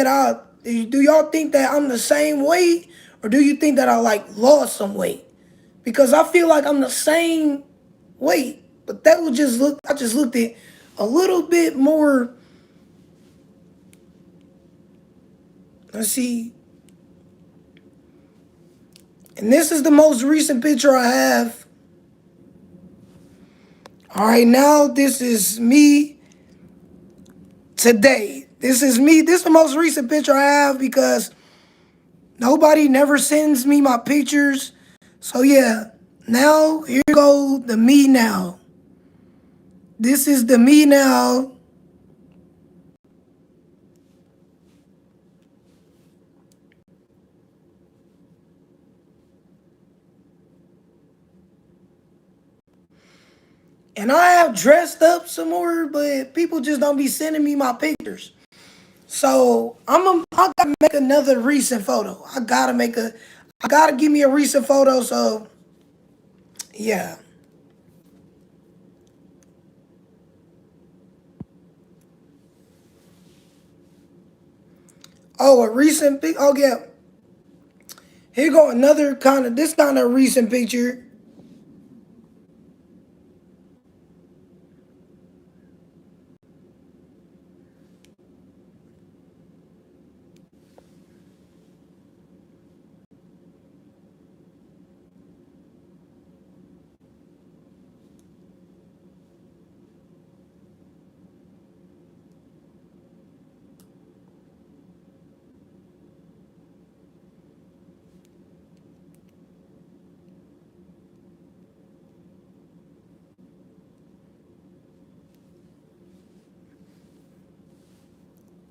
Speaker 1: I do y'all think that I'm the same weight or do you think that I like lost some weight? Because I feel like I'm the same weight, but that would just look I just looked at a little bit more. Let's see. And this is the most recent picture I have. All right, now this is me today. This is me. This is the most recent picture I have because Nobody never sends me my pictures. So yeah, now here go the me now. This is the me now. And I have dressed up some more, but people just don't be sending me my pictures. So I gotta make another recent photo. I gotta give me a recent photo. So yeah. Oh, a recent pic. Oh yeah. Here go another this kind of recent picture.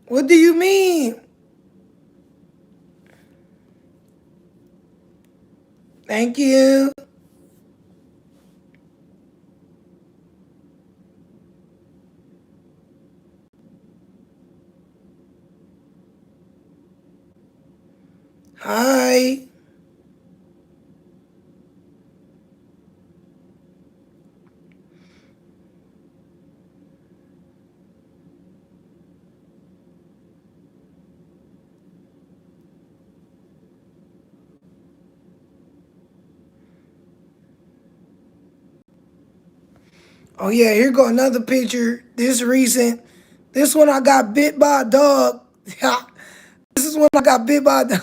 Speaker 1: What do you mean? Thank you. Hi. Oh yeah, here go another picture. This recent. This one I got bit by a dog. This is when I got bit by a dog.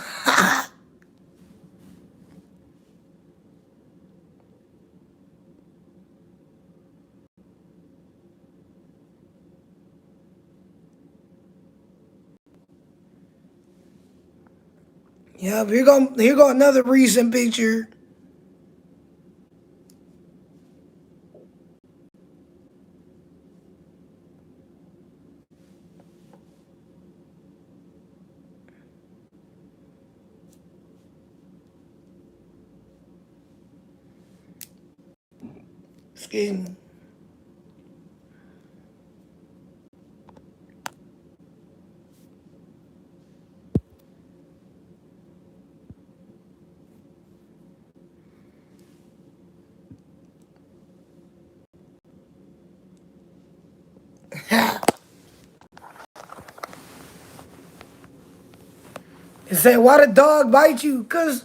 Speaker 1: Yep, here go another recent picture. Excuse me. It said, "Why the dog bite you?" Cause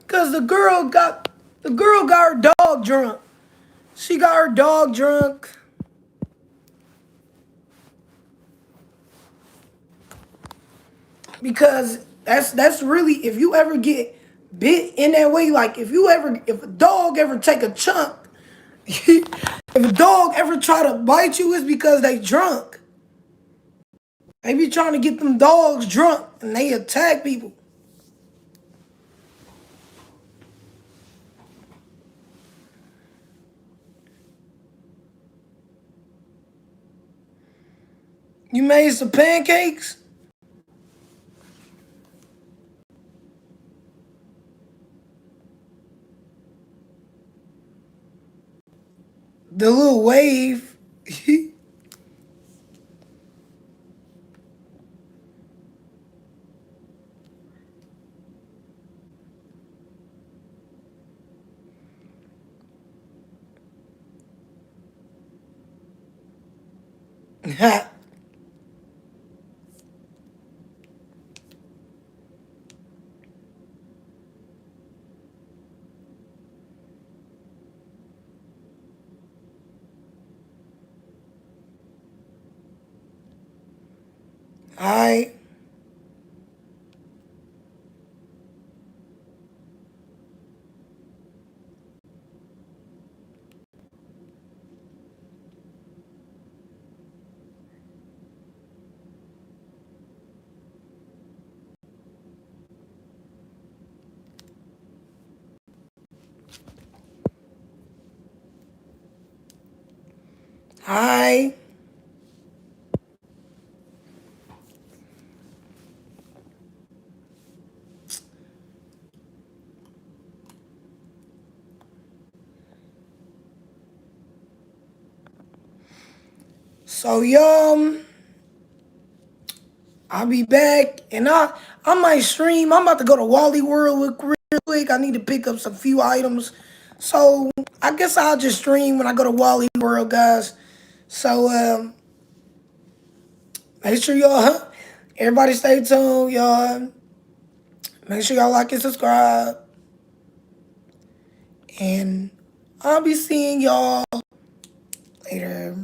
Speaker 1: the girl got her dog drunk. She got her dog drunk. Because that's really, if you ever get bit in that way, like if a dog ever take a chunk, if a dog ever try to bite you, it's because they drunk. They be trying to get them dogs drunk and they attack people. You made some pancakes? The little wave. Alright. Hi. So, I'll be back, and I might stream. I'm about to go to Wally World real quick. I need to pick up some few items. So, I guess I'll just stream when I go to Wally World, guys. So, make sure y'all, everybody stay tuned, y'all. Make sure y'all like and subscribe. And I'll be seeing y'all later.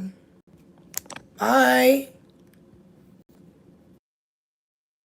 Speaker 1: Bye.